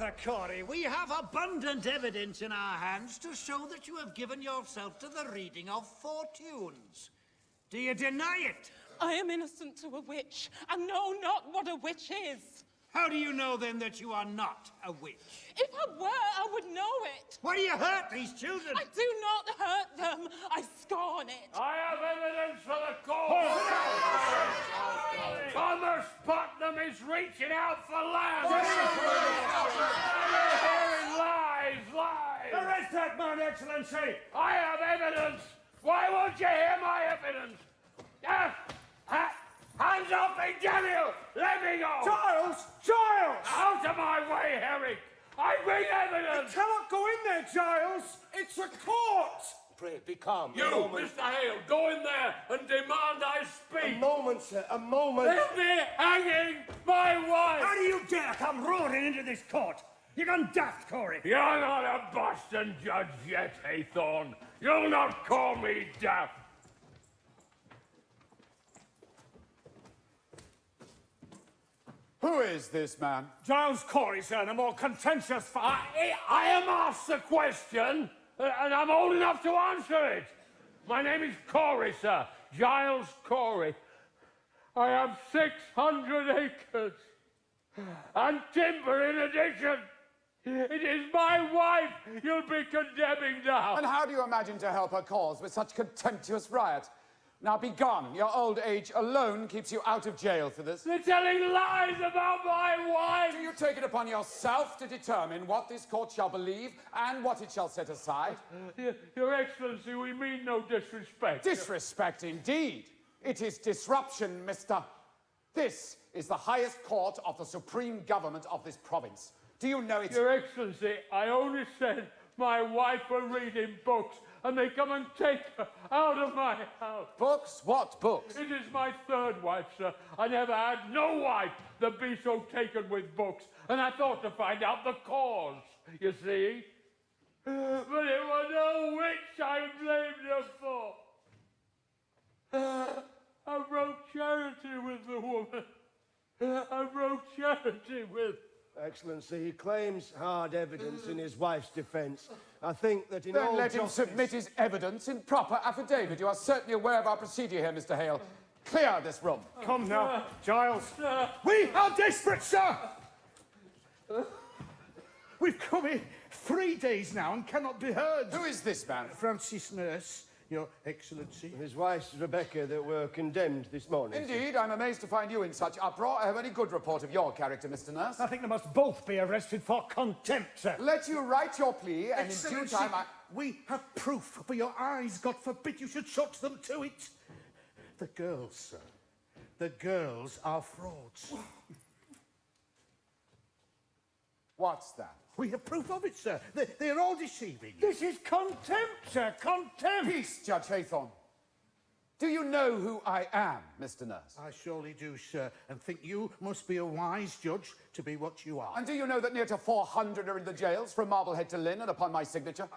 Arthur Corey, we have abundant evidence in our hands to show that you have given yourself to the reading of fortunes. Do you deny it? I am innocent to a witch, and know not what a witch is. How do you know, then, that you are not a witch? If I were, I would know it. Why do you hurt these children? I do not hurt them. I scorn it. I have evidence for the court. Thomas Putnam is reaching out for land. Hearing lies. Arrest that man, Excellency! I have evidence. Why won't you hear my evidence? Hands off me, damn you! Let me go! Giles! Giles! Out of my way, Herrick! I bring evidence! You cannot go in there, Giles! It's a court! Pray, be calm. You, Mr. Hale, go in there and demand I speak! A moment, sir, a moment. Let me hanging my wife! How do you dare come roaring into this court? You've gone daft, Corey! You're not a Boston judge yet, Haythorne. You'll not call me daft. Who is this man? Giles Corey, sir, and a more contentious I am asked the question, and I'm old enough to answer it. My name is Corey, sir. Giles Corey. I have 600 acres. And timber in addition. It is my wife you'll be condemning now. And how do you imagine to help her cause with such contemptuous riot? Now be gone. Your old age alone keeps you out of jail for this. They're telling lies about my wife. Do you take it upon yourself to determine what this court shall believe and what it shall set aside? Your Excellency, we mean no disrespect. Disrespect indeed. It is disruption, mister. This is the highest court of the supreme government of this province. Do you know it? Your Excellency, I only said my wife were reading books and they come and take her out of my house. Books? What books? It is my third wife, sir. I never had no wife that be so taken with books, and I thought to find out the cause, you see. But it was no witch I blamed her for. I wrote charity with the woman. I wrote charity with... Excellency, he claims hard evidence in his wife's defence. I think that in Then all let him justice... submit his evidence in proper affidavit. You are certainly aware of our procedure here, Mr. Hale. Clear this room. Come now, Giles. We are desperate, sir! We've come here 3 days now and cannot be heard. Who is this man? Francis Nurse, Your Excellency. His wife's Rebecca that were condemned this morning. Indeed, I'm amazed to find you in such uproar. I have any good report of your character, Mr. Nurse. I think they must both be arrested for contempt, sir. Let you write your plea, and in due time we have proof for your eyes. God forbid you should shut them to it. The girls, sir. The girls are frauds. What's that? We have proof of it, sir. They're all deceiving you. This is contempt, sir. Contempt. Peace, Judge Haythorne. Do you know who I am, Mr. Nurse? I surely do, sir, and think you must be a wise judge to be what you are. And do you know that near to 400 are in the jails from Marblehead to Lynn and upon my signature?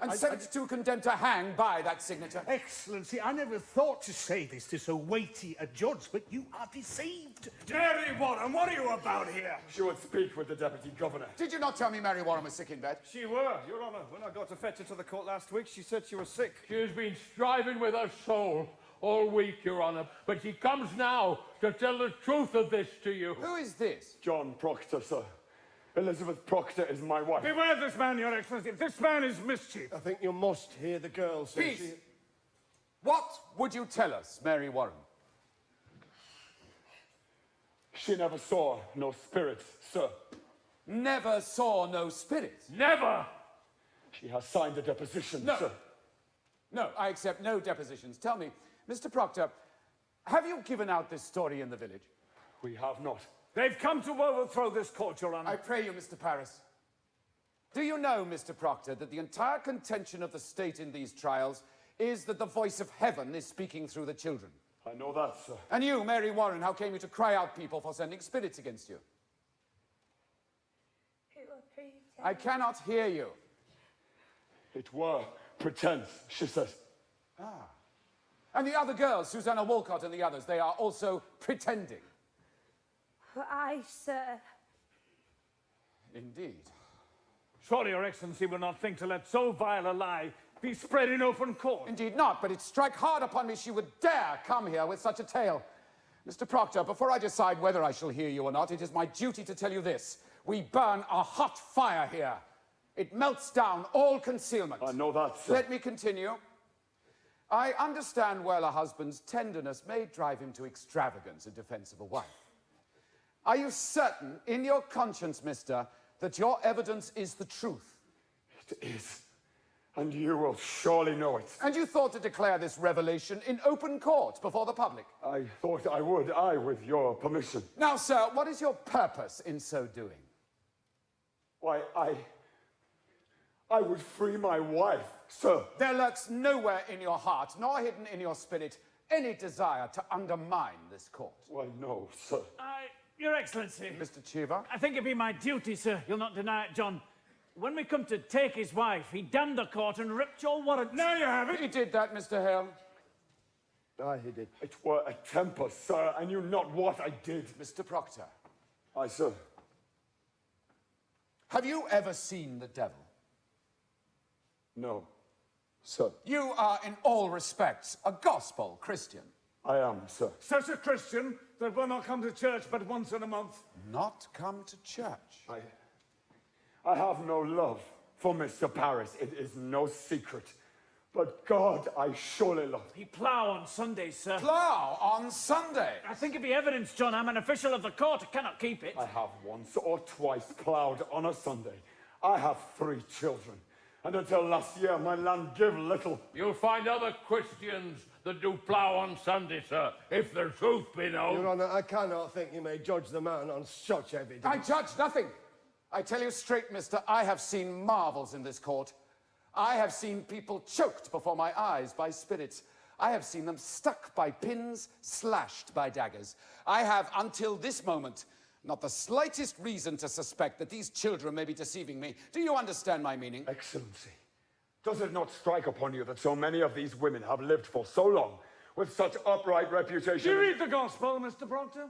And 72 condemned to hang by that signature. Excellency, I never thought to say this to so weighty a judge, but you are deceived. Mary Warren, what are you about here? She would speak with the Deputy Governor. Did you not tell me Mary Warren was sick in bed? She were, Your Honour. When I got to fetch her to the court last week, she said she was sick. She has been striving with her soul all week, Your Honour, but she comes now to tell the truth of this to you. Who is this? John Proctor, sir. Elizabeth Proctor is my wife. Beware this man, Your Excellency. This man is mischief. I think you must hear the girl say Peace. What would you tell us, Mary Warren? She never saw no spirits, sir. Never saw no spirits? Never! She has signed a deposition, No. sir. No, I accept no depositions. Tell me, Mr. Proctor, have you given out this story in the village? We have not. They've come to overthrow this court, Your Honour. I pray you, Mr. Paris. Do you know, Mr. Proctor, that the entire contention of the state in these trials is that the voice of heaven is speaking through the children? I know that, sir. And you, Mary Warren, how came you to cry out people for sending spirits against you? I cannot hear you. It were pretense, she says. Ah. And the other girls, Susanna Walcott and the others, they are also pretending. Aye, sir. Indeed. Surely Your Excellency will not think to let so vile a lie be spread in open court. Indeed not, but it strike hard upon me she would dare come here with such a tale. Mr. Proctor, before I decide whether I shall hear you or not, it is my duty to tell you this. We burn a hot fire here. It melts down all concealment. I know that, sir. Let me continue. I understand well a husband's tenderness may drive him to extravagance in defense of a wife. Are you certain, in your conscience, mister, that your evidence is the truth? It is. And you will surely know it. And you thought to declare this revelation in open court before the public? I thought I would, with your permission. Now, sir, what is your purpose in so doing? Why, I would free my wife, sir. There lurks nowhere in your heart, nor hidden in your spirit, any desire to undermine this court. Why, no, sir. Your Excellency. Mr. Cheever? I think it be my duty, sir. You'll not deny it, John. When we come to take his wife, he damned the court and ripped your warrant. Now you have it. He did that, Mr. Hale. Aye, he did. It were a temper, sir. I knew not what I did. Mr. Proctor, Aye, sir. have you ever seen the devil? No, sir. You are, in all respects, a gospel Christian. I am, sir. Such a Christian that will not come to church but once in a month. Not come to church. I have no love for Mr. Paris. It is no secret. But God, I surely love him. He plough on Sundays, sir. Plough on Sunday. I think it be evidence, John. I'm an official of the court. I cannot keep it. I have once or twice ploughed on a Sunday. I have 3 children. And until last year, my land give little. You'll find other Christians that do plough on Sunday, sir, if the truth be known. Your Honour, I cannot think you may judge the man on such evidence. I judge nothing. I tell you straight, mister, I have seen marvels in this court. I have seen people choked before my eyes by spirits. I have seen them stuck by pins, slashed by daggers. I have, until this moment, not the slightest reason to suspect that these children may be deceiving me. Do you understand my meaning? Excellency, does it not strike upon you that so many of these women have lived for so long with such upright reputation? Do you read the gospel, Mr. Proctor?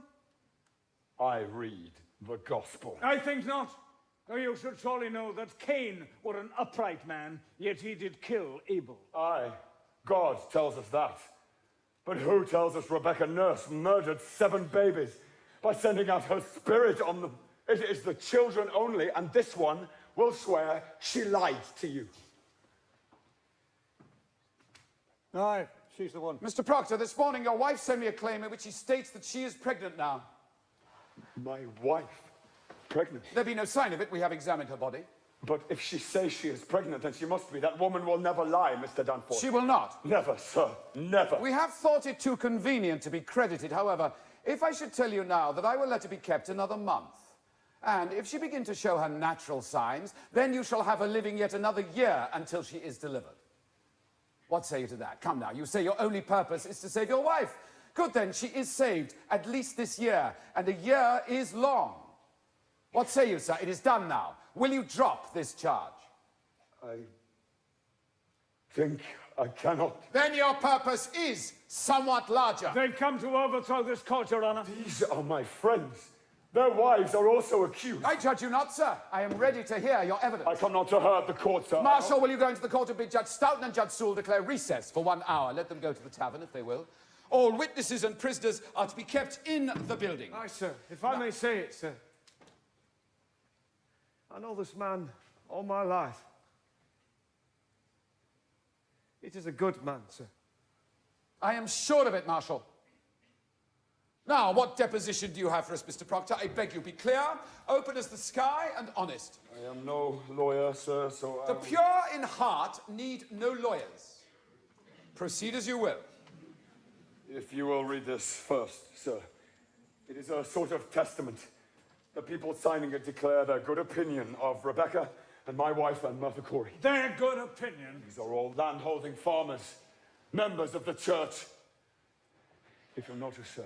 I read the gospel. I think not. Now you should surely know that Cain were an upright man, yet he did kill Abel. Aye, God tells us that. But who tells us Rebecca Nurse murdered 7 babies by sending out her spirit on them? It is the children only, and this one will swear she lied to you. Aye, she's the one. Mr. Proctor, this morning your wife sent me a claim in which she states that she is pregnant now. My wife? Pregnant? There be no sign of it. We have examined her body. But if she says she is pregnant, then she must be. That woman will never lie, Mr. Danforth. She will not. Never, sir. Never. We have thought it too convenient to be credited. However, if I should tell you now that I will let her be kept another month, and if she begin to show her natural signs, then you shall have her living yet another year until she is delivered. What say you to that? Come now, you say your only purpose is to save your wife. Good then, she is saved, at least this year, and a year is long. What say you, sir? It is done now. Will you drop this charge? I think I cannot. Then your purpose is somewhat larger. They've come to overthrow this court, Your Honour. These are my friends. Their wives are also accused. I judge you not, sir. I am ready to hear your evidence. I come not to hurt the court, sir. Marshal, will you go into the court and bid Judge Stoughton and Judge Sewell declare recess for 1 hour? Let them go to the tavern, if they will. All witnesses and prisoners are to be kept in the building. Aye, sir. If I may say it, sir. I know this man all my life. It is a good man, sir. I am sure of it, Marshal. Now, what deposition do you have for us, Mr. Proctor? I beg you, be clear, open as the sky, and honest. I am no lawyer, sir, so The pure in heart need no lawyers. Proceed as you will. If you will read this first, sir. It is a sort of testament. The people signing it declare their good opinion of Rebecca and my wife and Martha Corey. Their good opinion. These are all landholding farmers, members of the church. If you'll notice, sir,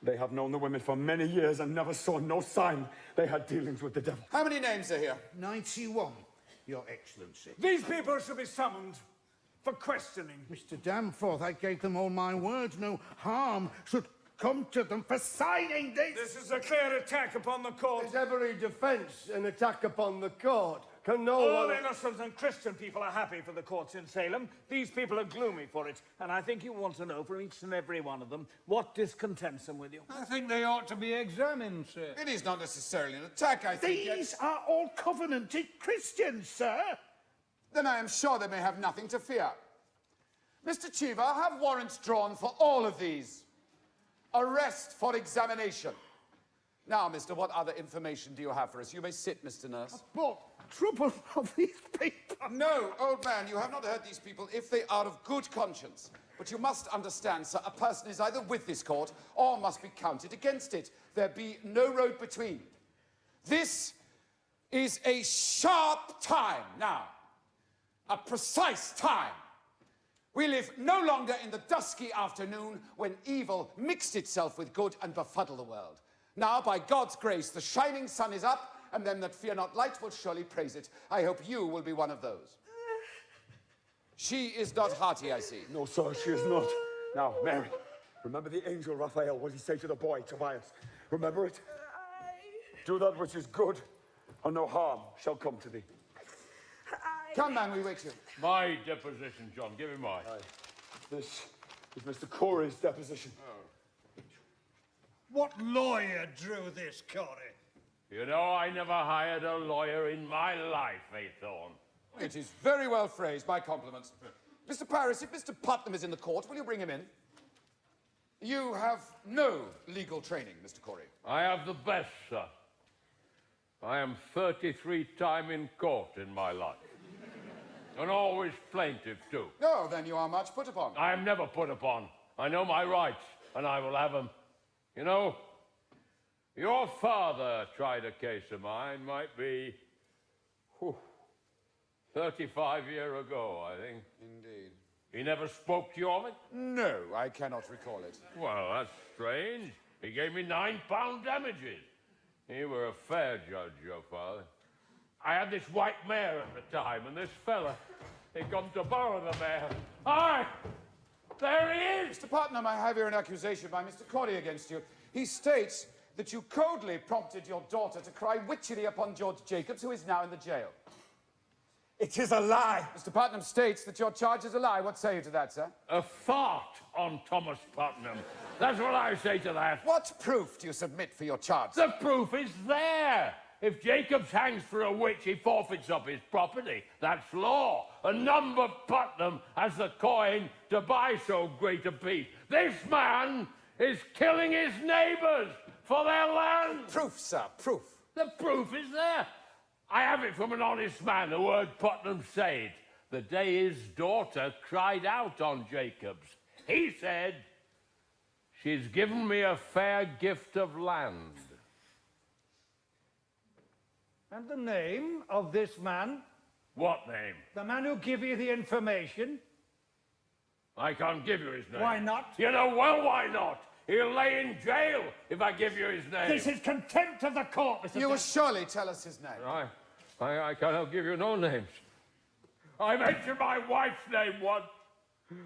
they have known the women for many years and never saw no sign they had dealings with the devil. How many names are here? 91, Your Excellency. These people should be summoned for questioning. Mr. Danforth, I gave them all my word. No harm should... come to them for signing this. This is a clear attack upon the court. Is every defence an attack upon the court? Can no All one... innocent and Christian people are happy for the courts in Salem. These people are gloomy for it. And I think you want to know from each and every one of them what discontents them with you. I think they ought to be examined, sir. It is not necessarily an attack, I think. These are all covenanted Christians, sir. Then I am sure they may have nothing to fear. Mr. Cheever, have warrants drawn for all of these. Arrest for examination. Now, mister, what other information do you have for us? You may sit, Mr. Nurse. But trouble of these people. No, old man, you have not heard these people if they are of good conscience. But you must understand, sir, a person is either with this court or must be counted against it. There be no road between. This is a sharp time now. A precise time. We live no longer in the dusky afternoon when evil mixed itself with good and befuddled the world. Now, by God's grace, the shining sun is up, and them that fear not light will surely praise it. I hope you will be one of those. She is not hearty, I see. No, sir, she is not. Now, Mary, remember the angel Raphael, what did he say to the boy, Tobias? Remember it? Do that which is good, and no harm shall come to thee. Come, man, we wait you. My deposition, John. Give him mine. This is Mr. Corey's deposition. What lawyer drew this, Corey? You know, I never hired a lawyer in my life, Thorne. It is very well phrased. My compliments. Mr. Paris, if Mr. Putnam is in the court, will you bring him in? You have no legal training, Mr. Corey. I have the best, sir. I am 33 times in court in my life. And always plaintiff, too. No, then you are much put upon. I am never put upon. I know my rights, and I will have them. You know, your father tried a case of mine, might be 35 years ago, I think. Indeed. He never spoke to you of it? No, I cannot recall it. Well, that's strange. He gave me £9 damages. You were a fair judge, your father. I had this white mare at the time, and this fella, he'd come to borrow the mare. Aye! There he is! Mr. Putnam, I have here an accusation by Mr. Corey against you. He states that you coldly prompted your daughter to cry witchery upon George Jacobs, who is now in the jail. It is a lie. Mr. Putnam states that your charge is a lie. What say you to that, sir? A fart on Thomas Putnam. That's what I say to that. What proof do you submit for your charge? The proof is there. If Jacobs hangs for a witch, he forfeits up his property. That's law. And none but Putnam has the coin to buy so great a piece. This man is killing his neighbours for their land. Proof, sir, proof. The proof is there. I have it from an honest man, the word Putnam said, the day his daughter cried out on Jacobs. He said, she's given me a fair gift of land. And the name of this man? What name? The man who gave you the information? I can't give you his name. Why not? You know well why not. He'll lay in jail if I give you his name. This is contempt of the court, Mr. You will surely tell us his name. I cannot give you no names. I mentioned my wife's name once,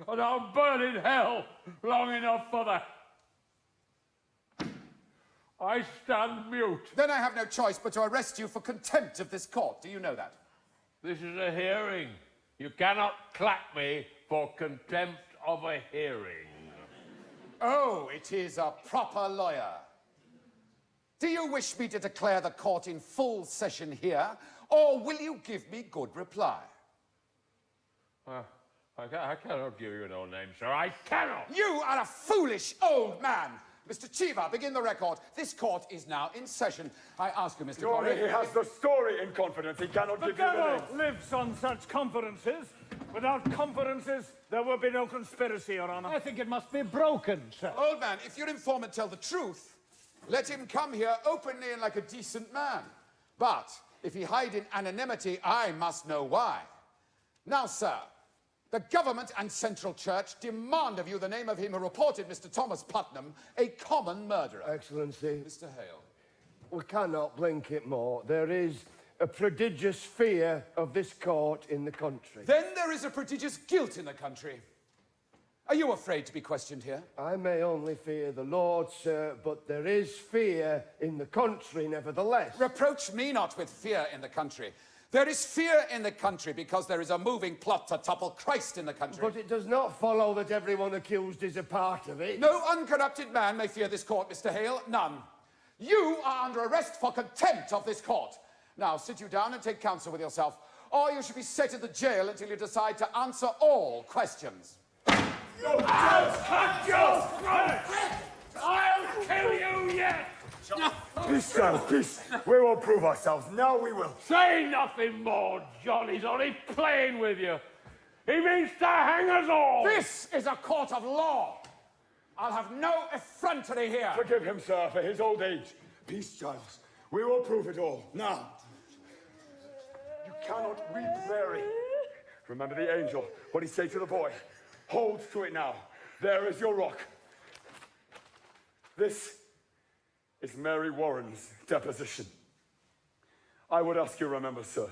and I'll burn in hell long enough for that. I stand mute. Then I have no choice but to arrest you for contempt of this court. Do you know that? This is a hearing. You cannot clap me for contempt of a hearing. Oh, it is a proper lawyer. Do you wish me to declare the court in full session here, or will you give me good reply? I cannot give you no name, sir. I cannot. You are a foolish old man. Mr. Cheever, begin the record. This court is now in session. I ask you, Mr. Corey. He has the story in confidence. He cannot The give you the devil names. lives on such confidences. Without confidences, there will be no conspiracy, Your Honor. I think it must be broken, sir. Old man, if your informant tell the truth, let him come here openly and like a decent man. But if he hide in anonymity, I must know why. Now, sir, the government and Central Church demand of you the name of him who reported Mr. Thomas Putnam a common murderer. Excellency, Mr. Hale. we cannot blink it more. There is a prodigious fear of this court in the country. Then there is a prodigious guilt in the country. Are you afraid to be questioned here? I may only fear the Lord, sir, but there is fear in the country nevertheless. Reproach me not with fear in the country. There is fear in the country because there is a moving plot to topple Christ in the country. But it does not follow that everyone accused is a part of it. No uncorrupted man may fear this court, Mr. Hale. None. You are under arrest for contempt of this court. Now, sit you down and take counsel with yourself, or you should be set in the jail until you decide to answer all questions. Cut your throat! I'll kill you yet! Peace, child, peace. We will prove ourselves. Now we will. Say nothing more, John. He's only playing with you. He means to hang us all. This is a court of law. I'll have no effrontery here. Forgive him, sir, for his old age. Peace, Giles. We will prove it all. Now. You cannot weep, Mary. Remember the angel, what he said to the boy. Hold to it now. There is your rock. This is Mary Warren's deposition. I would ask you, remember, sir,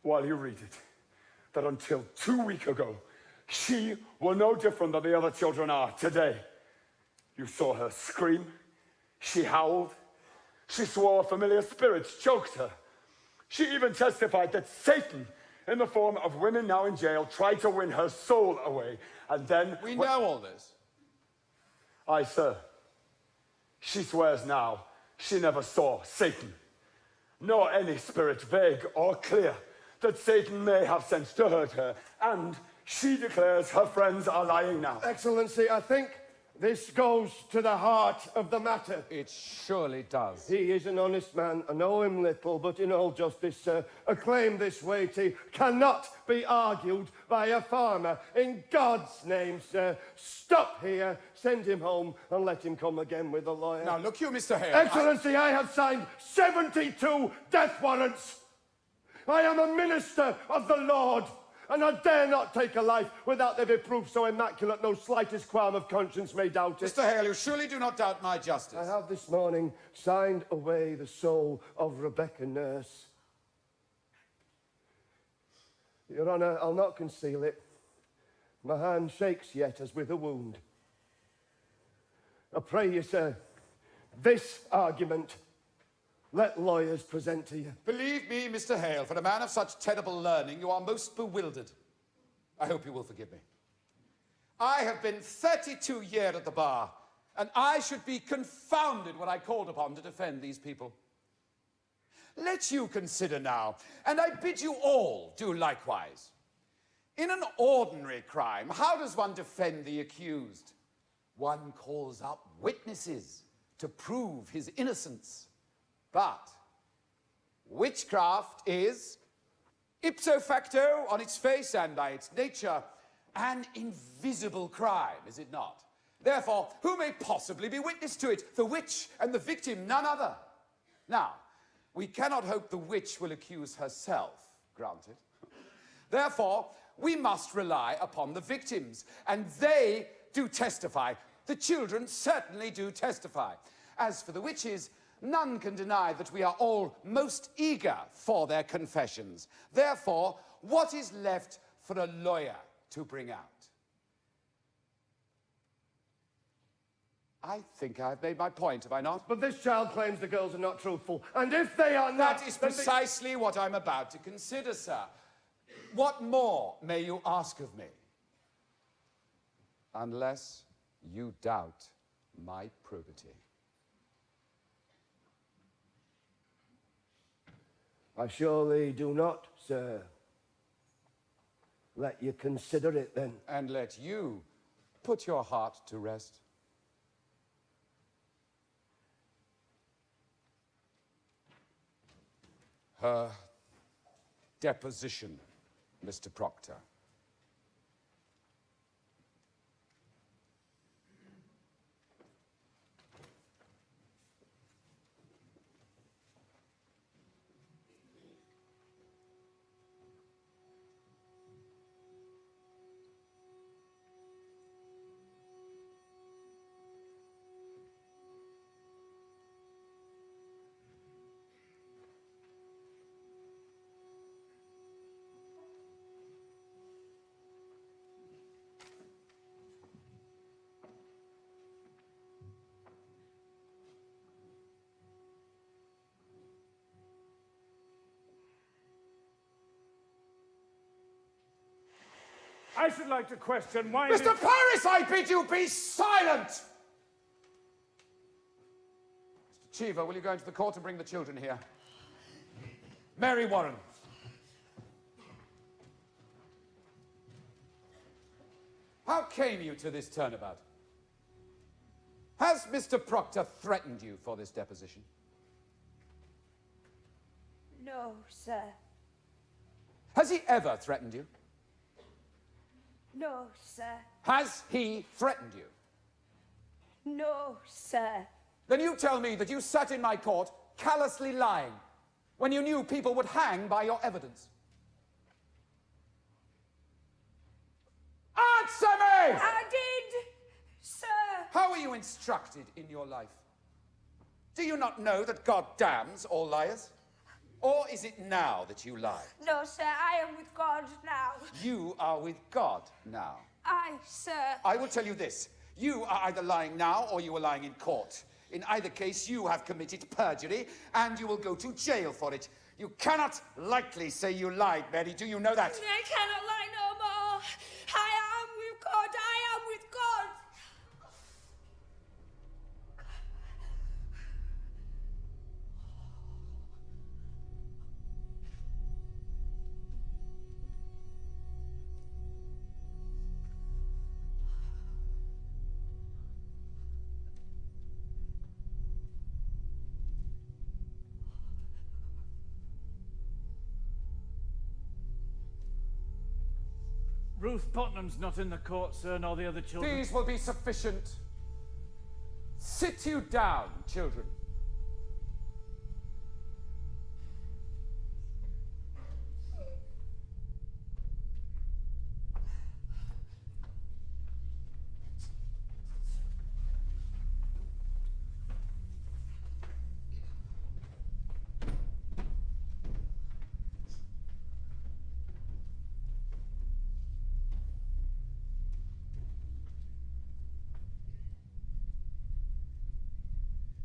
while you read it, that until 2 weeks ago, she were no different than the other children are today. You saw her scream. She howled. She swore familiar spirits choked her. She even testified that Satan, in the form of women now in jail, tried to win her soul away. And then... We know all this. Aye, sir. She swears now she never saw Satan, nor any spirit vague or clear that Satan may have sent to hurt her. And she declares her friends are lying now. Excellency, I think this goes to the heart of the matter. It surely does. He is an honest man. I know him little, but in all justice, sir, a claim this weighty cannot be argued by a farmer. In God's name, sir, stop here, send him home, and let him come again with a lawyer. Now, look you, Mr. Hale. Excellency, I have signed 72 death warrants. I am a minister of the Lord, and I dare not take a life without there be proof so immaculate no slightest qualm of conscience may doubt it. Mr. Hale, you surely do not doubt my justice. I have this morning signed away the soul of Rebecca Nurse. Your Honour, I'll not conceal it. My hand shakes yet as with a wound. I pray you, sir, this argument let lawyers present to you. Believe me, Mr. Hale, for a man of such terrible learning, you are most bewildered. I hope you will forgive me. I have been 32 years at the bar, and I should be confounded when I called upon to defend these people. Let you consider now, and I bid you all do likewise. In an ordinary crime, how does one defend the accused? One calls up witnesses to prove his innocence. But witchcraft is, ipso facto, on its face and by its nature, an invisible crime, is it not? Therefore, who may possibly be witness to it? The witch and the victim, none other. Now, we cannot hope the witch will accuse herself, granted. Therefore, we must rely upon the victims, and they do testify. The children certainly do testify. As for the witches, none can deny that we are all most eager for their confessions. Therefore, what is left for a lawyer to bring out? I think I've made my point, have I not? But this child claims the girls are not truthful, and if they are not... That is precisely what I'm about to consider, sir. What more may you ask of me? Unless you doubt my probity. I surely do not, sir. Let you consider it, then. And let you put your heart to rest. Her deposition, Mr. Proctor. I should like to question why... Mr. Paris, I bid you be silent! Mr. Cheever, will you go into the court and bring the children here? Mary Warren. How came you to this turnabout? Has Mr. Proctor threatened you for this deposition? No, sir. Has he ever threatened you? No, sir. Has he threatened you? No, sir. Then you tell me that you sat in my court callously lying when you knew people would hang by your evidence. Answer me! I did, sir. How were you instructed in your life? Do you not know that God damns all liars? Or is it now that you lie? No, sir, I am with God now. You are with God now. Sir. I will tell you this. You are either lying now or you are lying in court. In either case, you have committed perjury and you will go to jail for it. You cannot lightly say you lied, Mary. Do you know that? I cannot lie no more. I am with God. I am with God. Ruth Putnam's not in the court, sir, nor the other children. These will be sufficient. Sit you down, children.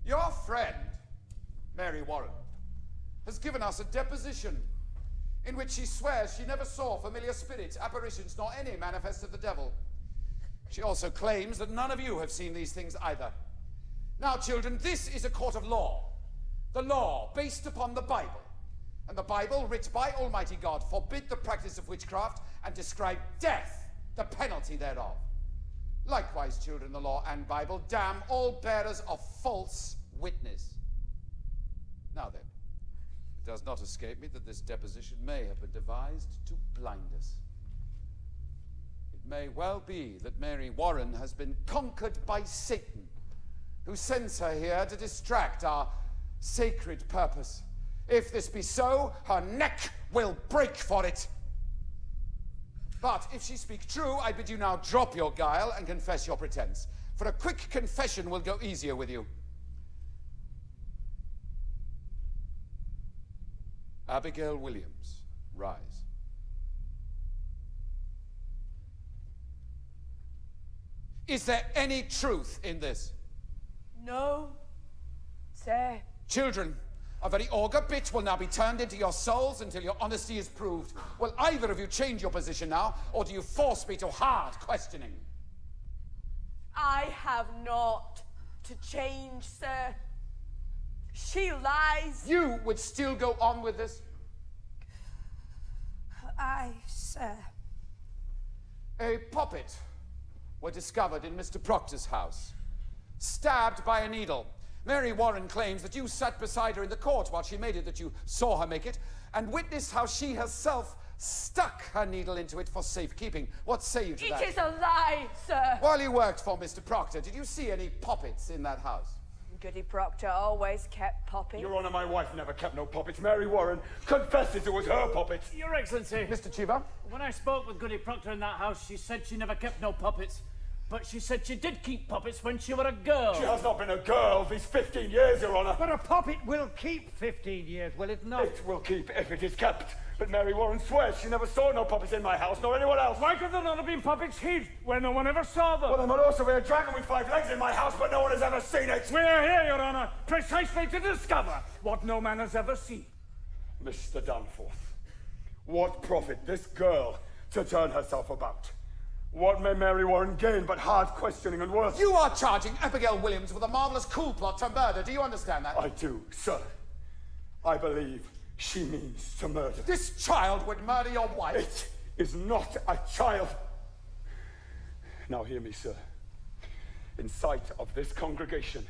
Your friend, Mary Warren, has given us a deposition in which she swears she never saw familiar spirits, apparitions, nor any manifest of the devil. She also claims that none of you have seen these things either. Now, children, this is a court of law. The law based upon the Bible. And the Bible, writ by Almighty God, forbid the practice of witchcraft and describe death, the penalty thereof. Likewise, children, the law and Bible damn all bearers of false witness. Now then, it does not escape me that this deposition may have been devised to blind us. It may well be that Mary Warren has been conquered by Satan, who sends her here to distract our sacred purpose. If this be so, her neck will break for it. But if she speak true, I bid you now drop your guile and confess your pretense. For a quick confession will go easier with you. Abigail Williams, rise. Is there any truth in this? No, sir. Children, a very auger bit will now be turned into your souls until your honesty is proved. Will either of you change your position now, or do you force me to hard questioning? I have not to change, sir. She lies. You would still go on with this? Sir. A puppet were discovered in Mr. Proctor's house, stabbed by a needle. Mary Warren claims that you sat beside her in the court while she made it, that you saw her make it, and witnessed how she herself stuck her needle into it for safekeeping. What say you to that? It is a lie, sir. While you worked for Mr. Proctor, did you see any puppets in that house? Goody Proctor always kept popping. Your Honour, my wife never kept no puppets. Mary Warren confesses it was her puppet. Your Excellency. Mr. Cheever? When I spoke with Goody Proctor in that house, she said she never kept no puppets. But she said she did keep puppets when she were a girl. She has not been a girl these 15 years, Your Honour. But a puppet will keep 15 years, will it not? It will keep if it is kept. But Mary Warren swears she never saw no puppets in my house, nor anyone else. Why could there not have been puppets hid when no one ever saw them? Well, there might also be a dragon with 5 legs in my house, but no one has ever seen it. We are here, Your Honour, precisely to discover what no man has ever seen. Mr. Danforth, what profit this girl to turn herself about? What may Mary Warren gain but hard questioning and worse? You are charging Abigail Williams with a marvelous coup plot to murder. Do you understand that? I do, sir. I believe she means to murder. This child would murder your wife. It is not a child. Now hear me, sir. In sight of this congregation,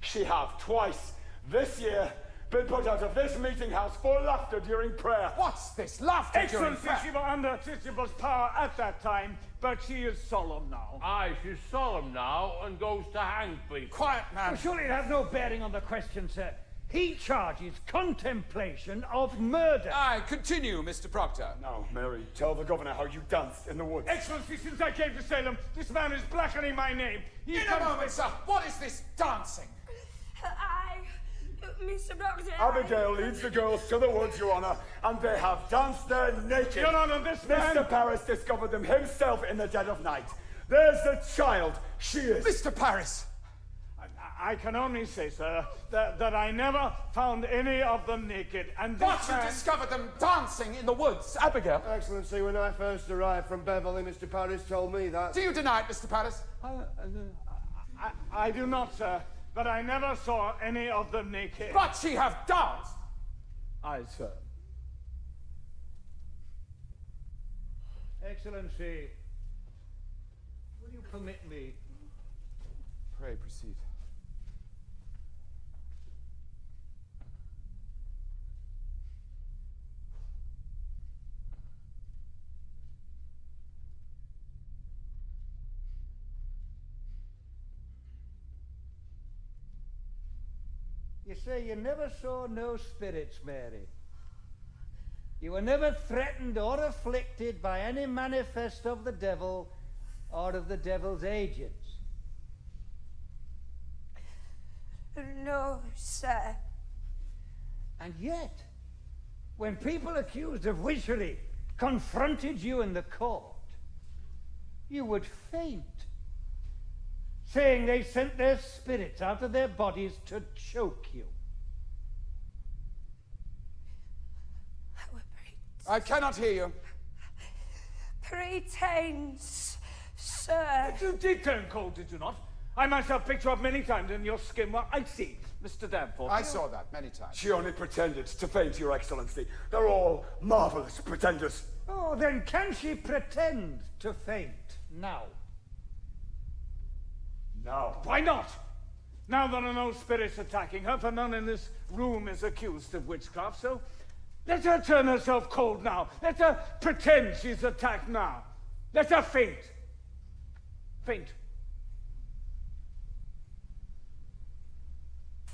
she have twice this year been put out of this meeting house for laughter during prayer. What's this? Laughter during Excellency, prayer? she was under Crucible's power at that time, but she is solemn now. Aye, she's solemn now and goes to hang people. Quiet, man. Well, surely it has no bearing on the question, sir. He charges contemplation of murder. Aye, continue, Mr. Proctor. Now, Mary, tell the governor how you danced in the woods. Excellency, since I came to Salem, this man is blackening my name. In a moment, sir. What is this dancing? Mr. Proctor. Abigail leads the girls to the woods, Your Honor, and they have danced there naked. Your Honor, this man... Mr. Paris discovered them himself in the dead of night. There's the child. She is. Mr. Paris. I can only say, sir, that I never found any of them naked, and this But you man... discovered them dancing in the woods, Abigail. Excellency, when I first arrived from Beverley, Mr. Paris told me that. Do you deny it, Mr. Paris? I do not, sir, but I never saw any of them naked. But she have danced. Aye, sir. Excellency, will you permit me? Pray proceed. You say you never saw no spirits, Mary. You were never threatened or afflicted by any manifest of the devil or of the devil's agents. No, sir. And yet, when people accused of witchery confronted you in the court, you would faint, saying they sent their spirits out of their bodies to choke you. I cannot hear you. Pretense, sir. You did turn cold, did you not? I myself picked you up many times and your skin was icy, Mr. Danforth. I saw that many times. She only pretended to faint, Your Excellency. They're all marvelous pretenders. Oh, then can she pretend to faint now? Now. Why not? Now there are no spirits attacking her, for none in this room is accused of witchcraft, so let her turn herself cold now. Let her pretend she's attacked now. Let her faint. Faint.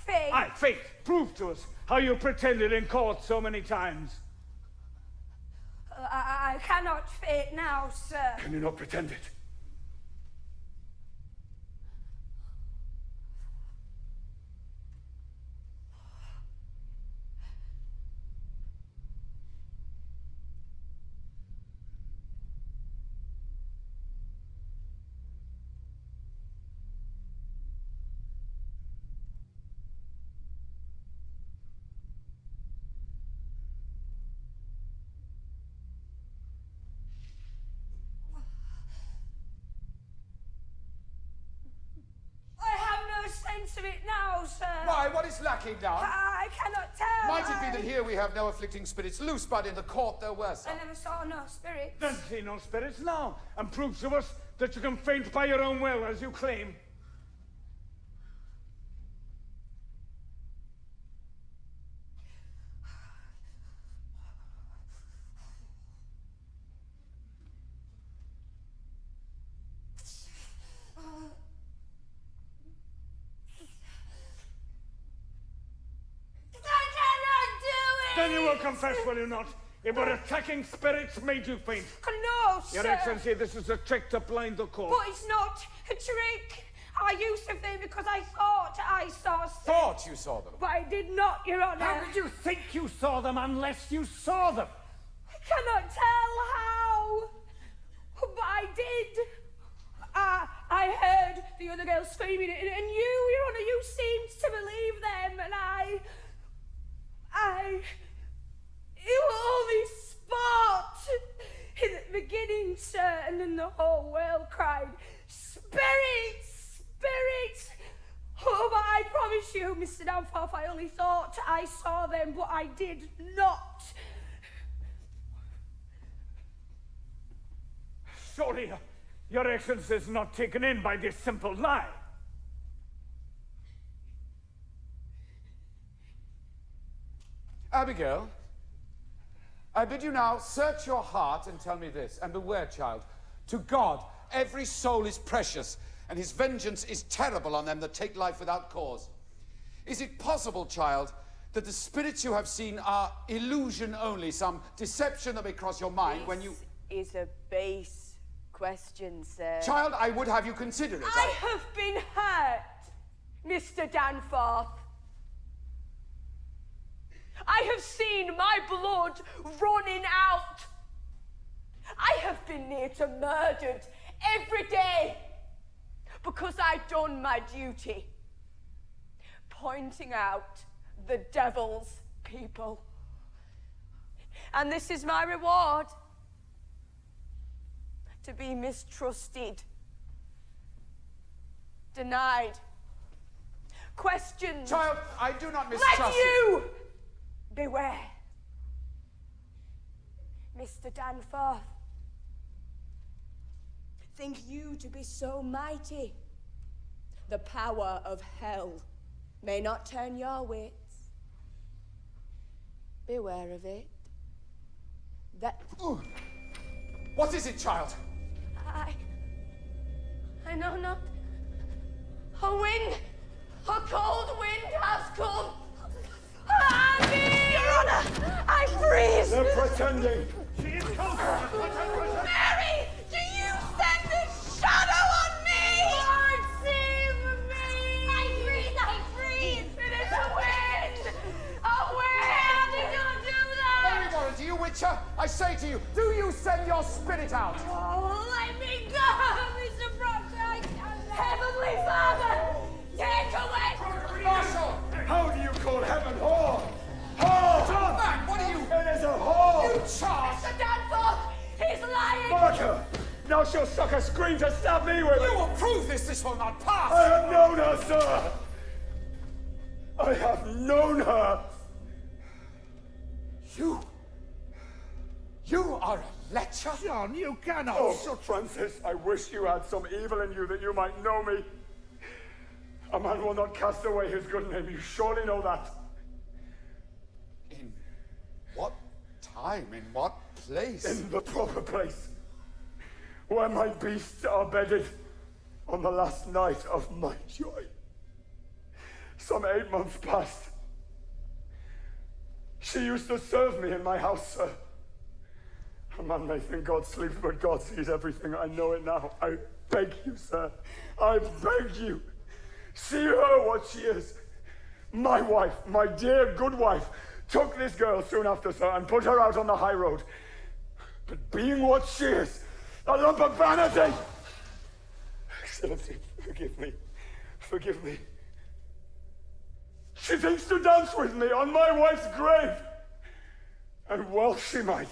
Faint. Aye, faint. Prove to us how you pretended in court so many times. I cannot faint now, sir. Can you not pretend it? Sense of it now, sir. Why? What is lacking now? I cannot tell. Might it be that here we have no afflicting spirits loose, but in the court there were some? I never saw no spirits. Then see no spirits now, and prove to us that you can faint by your own will, as you claim. Then you will confess, will you not? It were attacking spirits made you faint. No, sir. Your Excellency, this is a trick to blind the court. But it's not a trick. I used to think because I thought I saw spirits. Thought you saw them? But I did not, Your Honour. How did you think you saw them unless you saw them? I cannot tell how. But I did. I heard the other girl screaming, and you, Your Honour, you seemed to believe them, and it was only sport in the beginning, sir, and then the whole world promise you, Mr. Danforth, I only thought I saw them, but I did not. Sorry, Your Excellency is not taken in by this simple lie. Abigail, I bid you now search your heart and tell me this, and beware, child. To God, every soul is precious, and his vengeance is terrible on them that take life without cause. Is it possible, child, that the spirits you have seen are illusion only, some deception that may cross your mind when you... This is a base question, sir. Child, I would have you consider it. I have been hurt, Mr. Danforth. I have seen my blood running out. I have been near to murdered every day because I'd done my duty, pointing out the devil's people. And this is my reward, to be mistrusted, denied, questioned. Child, I do not mistrust Let you beware. Mr. Danforth, think you to be so mighty, the power of hell may not turn your wits. Beware of it. That... Ooh. What is it, child? I know not. A wind, a cold wind has come. Your Honor, I freeze. They're pretending. She is close. Mary, do you send this shadow on me? Lord, save me. I freeze. It is a wind. A wind. How did you do that? Mary Warren, do you witcher? I say to you, do you send your spirit out? Oh, let me go, Mr. Proctor. Heavenly Father, take away. Marshal! How do you call heaven whore? Whore! Man, what are you... It is a whore! You charge! Mr. Danforth, he's lying. Mark her! Now she'll suck a scream to stab me with You it! will prove this. This will not pass. I have known her, sir! I have known her! You are a lecher? John, you cannot. Oh, Francis, I wish you had some evil in you that you might know me. A man will not cast away his good name. You surely know that. In what time? In what place? In the proper place, where my beasts are bedded on the last night of my joy. Some 8 months past. She used to serve me in my house, sir. A man may think God sleeps, but God sees everything. I know it now. I beg you, sir. I beg you. See her what she is. My wife, my dear good wife, took this girl soon after, sir, and put her out on the high road. But being what she is, a lump of vanity. Excellency, forgive me. Forgive me. She thinks to dance with me on my wife's grave. And well she might.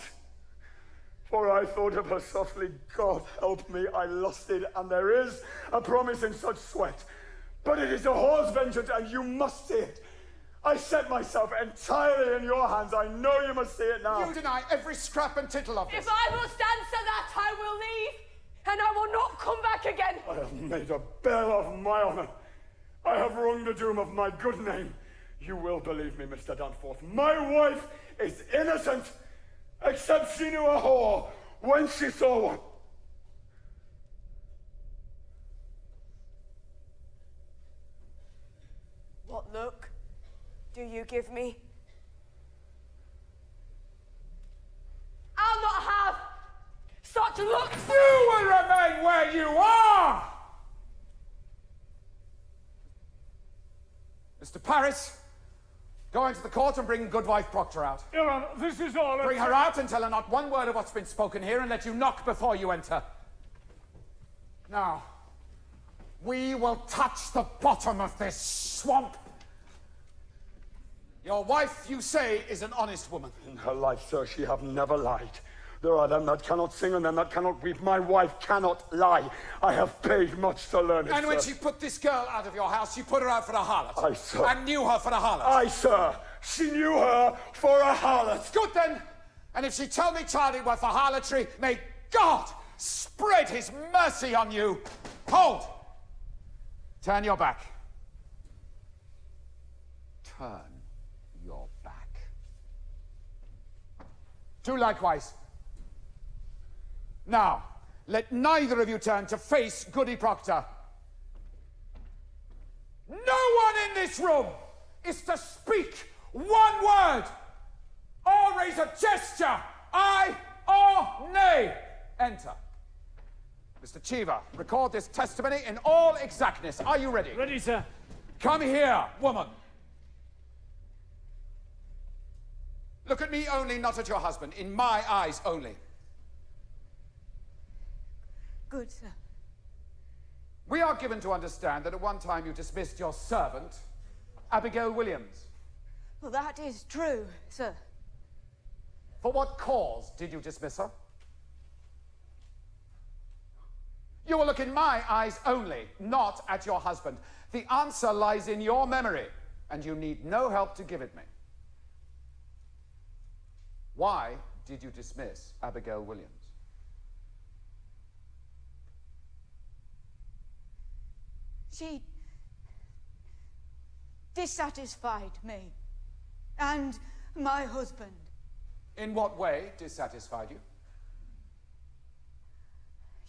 For I thought of her softly. God help me, I lusted, and there is a promise in such sweat. But it is a whore's vengeance, and you must see it. I set myself entirely in your hands. I know you must see it now. You deny every scrap and tittle of this. If I must answer that, I will leave, and I will not come back again. I have made a bell of my honor. I have wrung the doom of my good name. You will believe me, Mr. Danforth. My wife is innocent, except she knew a whore when she saw one. What look do you give me? I'll not have such looks. You will remain where you are! Mr. Paris, go into the court and bring Goodwife Proctor out. Your Honor, this is all... Bring her out and tell her not one word of what's been spoken here, and let you knock before you enter. Now, we will touch the bottom of this swamp. Your wife, you say, is an honest woman. In her life, sir, she have never lied. There are them that cannot sing and them that cannot weep. My wife cannot lie. I have paid much to learn it, And when sir. she put this girl out of your house, she put her out for a harlot. Aye, sir. And knew her for a harlot. Aye, sir. She knew her for a harlot. Good then. And if she tell me child it were for harlotry, may God spread his mercy on you. Hold. Turn your back. Turn your back. Do likewise. Now, let neither of you turn to face Goody Proctor. No one in this room is to speak one word or raise a gesture, aye or nay. Enter. Mr. Cheever, record this testimony in all exactness. Are you ready? Ready, sir. Come here, woman. Look at me only, not at your husband. In my eyes only. Good, sir. We are given to understand that at one time you dismissed your servant, Abigail Williams. Well, that is true, sir. For what cause did you dismiss her? You will look in my eyes only, not at your husband. The answer lies in your memory, and you need no help to give it me. Why did you dismiss Abigail Williams? She dissatisfied me and my husband. In what way dissatisfied you?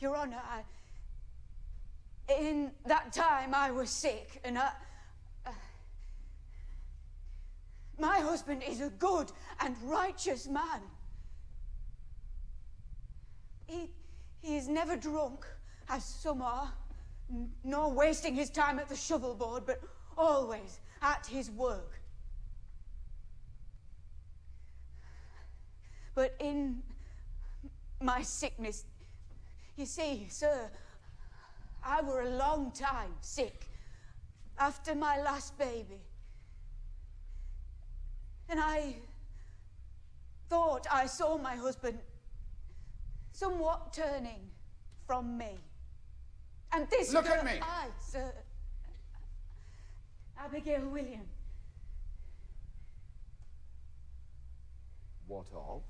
Your Honor, in that time I was sick, and my husband is a good and righteous man. He is never drunk, as some are, nor wasting his time at the shovel board, but always at his work. But in my sickness, you see, sir, I were a long time sick after my last baby. And I thought I saw my husband somewhat turning from me. And this Look girl, at me. I, sir, Abigail Williams. What of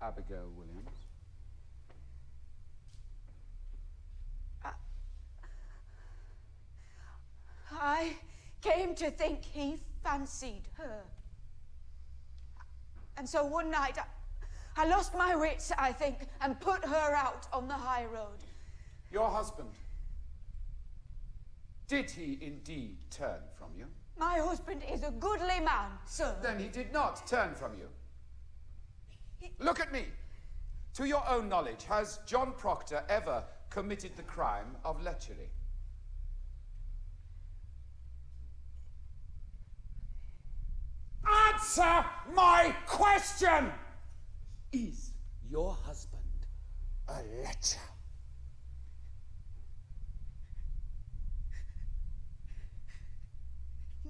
Abigail Williams? I came to think he fancied her. And so one night, I lost my wits, I think, and put her out on the high road. Your husband, did he indeed turn from you? My husband is a goodly man, sir. Then he did not turn from you. Look at me. To your own knowledge, has John Proctor ever committed the crime of lechery? Answer my question! Is your husband a lecher?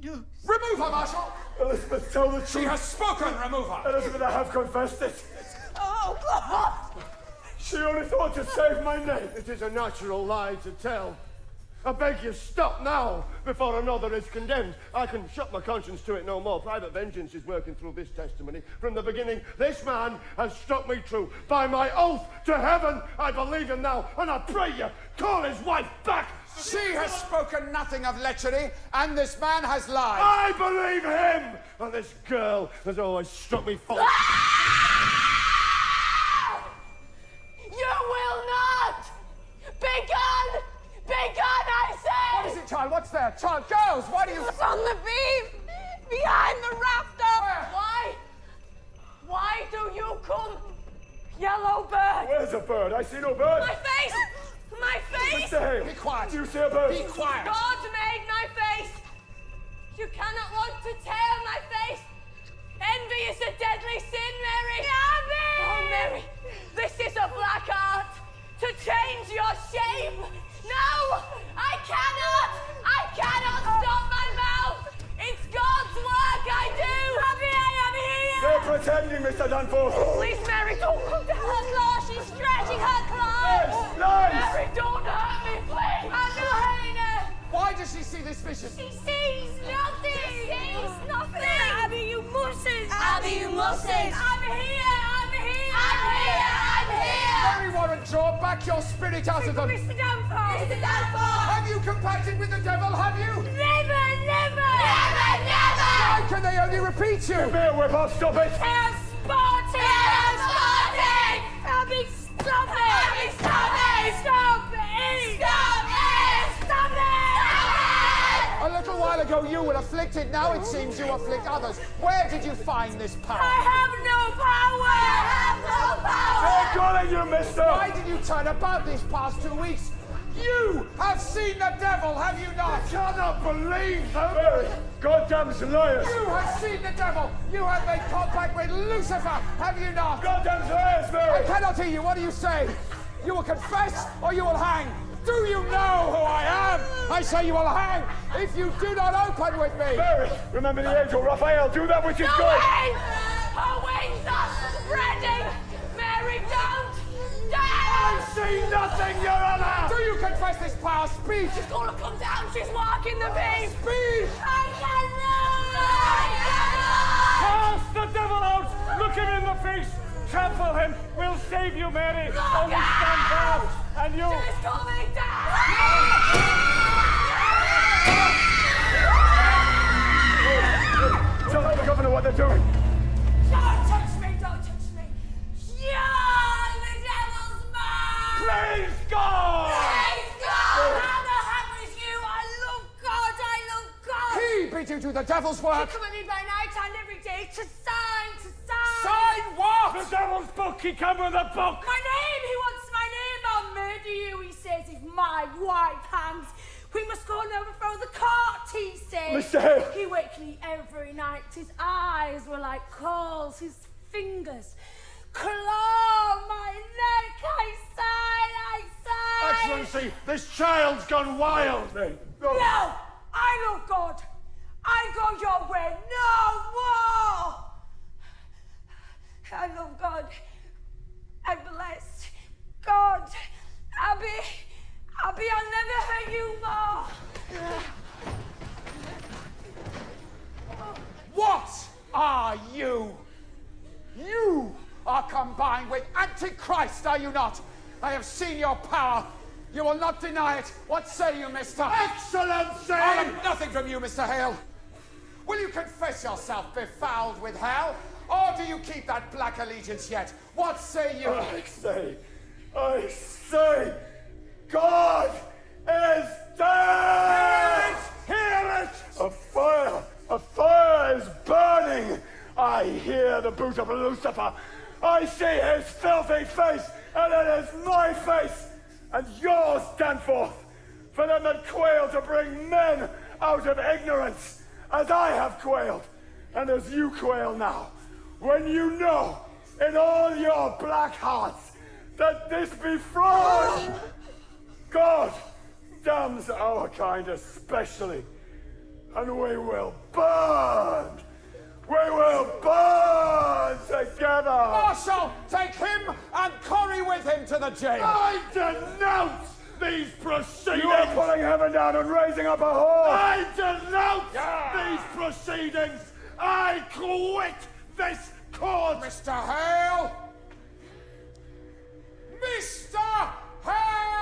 No. Remove her, Marshal! Elizabeth, tell the truth. She has spoken, remove her! Elizabeth, I have confessed it. Oh, God! She only thought to save my name. It is a natural lie to tell. I beg you, stop now, before another is condemned. I can shut my conscience to it no more. Private vengeance is working through this testimony. From the beginning, this man has struck me true. By my oath to heaven, I believe him now, and I pray you, call his wife back. She has spoken nothing of lechery, and this man has lied. I believe him, and this girl has always struck me false. You will not! Begone! Begone, I say! What is it, child? What's there? Child, girls, why do you... It's on the beam! Behind the rafter! Where? Why do you come? Yellow bird! Where's a bird? I see no bird. My face! My face! Mr. Hale, Be quiet. do you see a bird? Be quiet. God made my face! You cannot want to tear my face! Envy is a deadly sin, Mary! Abby! Oh, Mary, this is a black art to change your shape! No! I cannot stop my mouth! It's God's work I do! Abby, I am here! They're pretending, Mr. Danforth. Please, Mary, don't come down. Her claws, she's stretching her claws. Lies! Mary, don't hurt me, please. I'm not hurting her. Why does she see this vision? She sees nothing. She sees nothing. Abby, you mustn't. Abby, you mustn't. I'm here. I'm here. I'm here. I'm here. Mary Warren, draw back your spirit out of them. Mr. Danforth. Mr. Danforth. Have you compacted with the devil, have you? Never, never. Never, never. Why can they only repeat you? Bear whip, I'll stop it. I'm sporting. I'm sporting. Abby, stop it. Abby, stop it. Stop it. Stop it. Stop it. A little while ago you were afflicted, now it seems you afflict others. Where did you find this power? I have no power. I have no power. They're calling you, mister. Why did you turn about these past 2 weeks? You have seen the devil, have you not? I cannot believe them. Mary, goddamn liars. You have seen the devil. You have made contact with Lucifer, have you not? Goddamn liars, I Mary. cannot hear you. What do you say? You will confess or you will hang. Do you know who I am? I say you will hang if you do not open with me. Mary, remember the angel Raphael. Do that which is No good. way! Her wings are spreading! Mary, don't! I Don't! see nothing, Your Honor. Do you confess this power? Speak! She's gonna come down, she's walking the beam! Speak! I cannot! Cast the devil out! Look him in the face! Trample him! We'll save you, Mary! Only stand firm! And you! She's coming down! Tell the governor what they're doing. Don't touch me! Don't touch me! You're the devil's man! Praise God! Praise God! How the heck is you? I love God! I love God! He beat you to the devil's work! Come at me by night and every day to sign! Sign what? The devil's book! He come with a book! My name! He wants my name! I'll murder you, he says, if my wife hangs. We must go and overthrow the court, he says. Mr. Hale. He waked me every night. His eyes were like coals. His fingers claw my neck. I sigh. Excellency, this child's gone wild. Mary, No, I love God. I go your way. No more. I love God. I bless God. Abby, I'll never hurt you more. What are you? You are combined with Antichrist, are you not? I have seen your power. You will not deny it. What say you, mister? Excellency! I'll have nothing from you, Mr. Hale. Will you confess yourself befouled with hell? Or do you keep that black allegiance yet? What say you? I say, God is dead! Hear it! A fire is burning! I hear the boot of Lucifer. I see his filthy face, and it is my face, and yours, Danforth, for them that quail to bring men out of ignorance, as I have quailed, and as you quail now, when you know in all your black hearts that this be fraud. God damns our kind especially, and we will burn. We will burn together. Marshal, take him and Corrie with him to the jail. I denounce these proceedings! You are pulling heaven down and raising up a whore. I denounce these proceedings! I quit this court! Mr. Hale! Mr. Hale!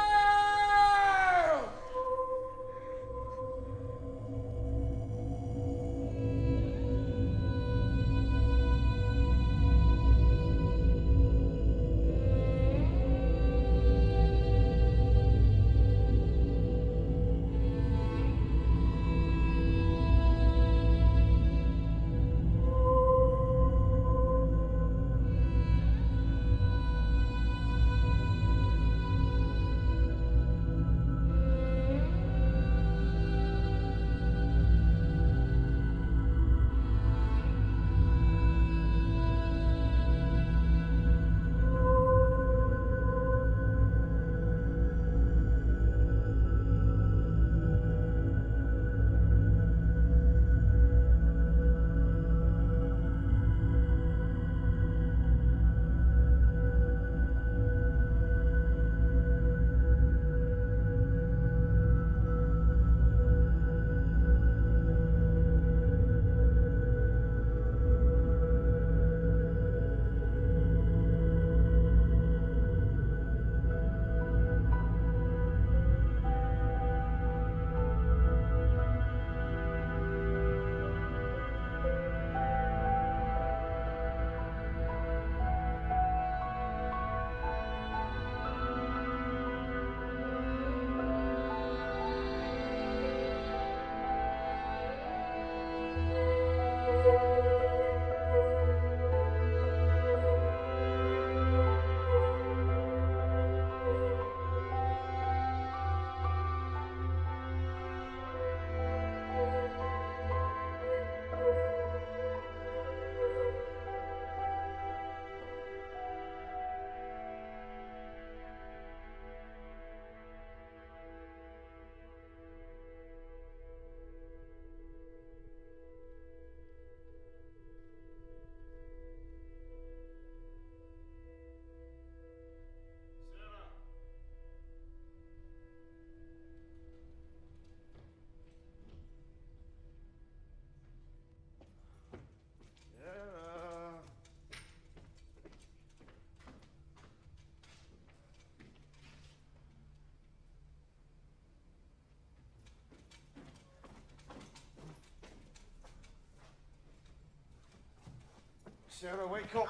Sarah, wake up.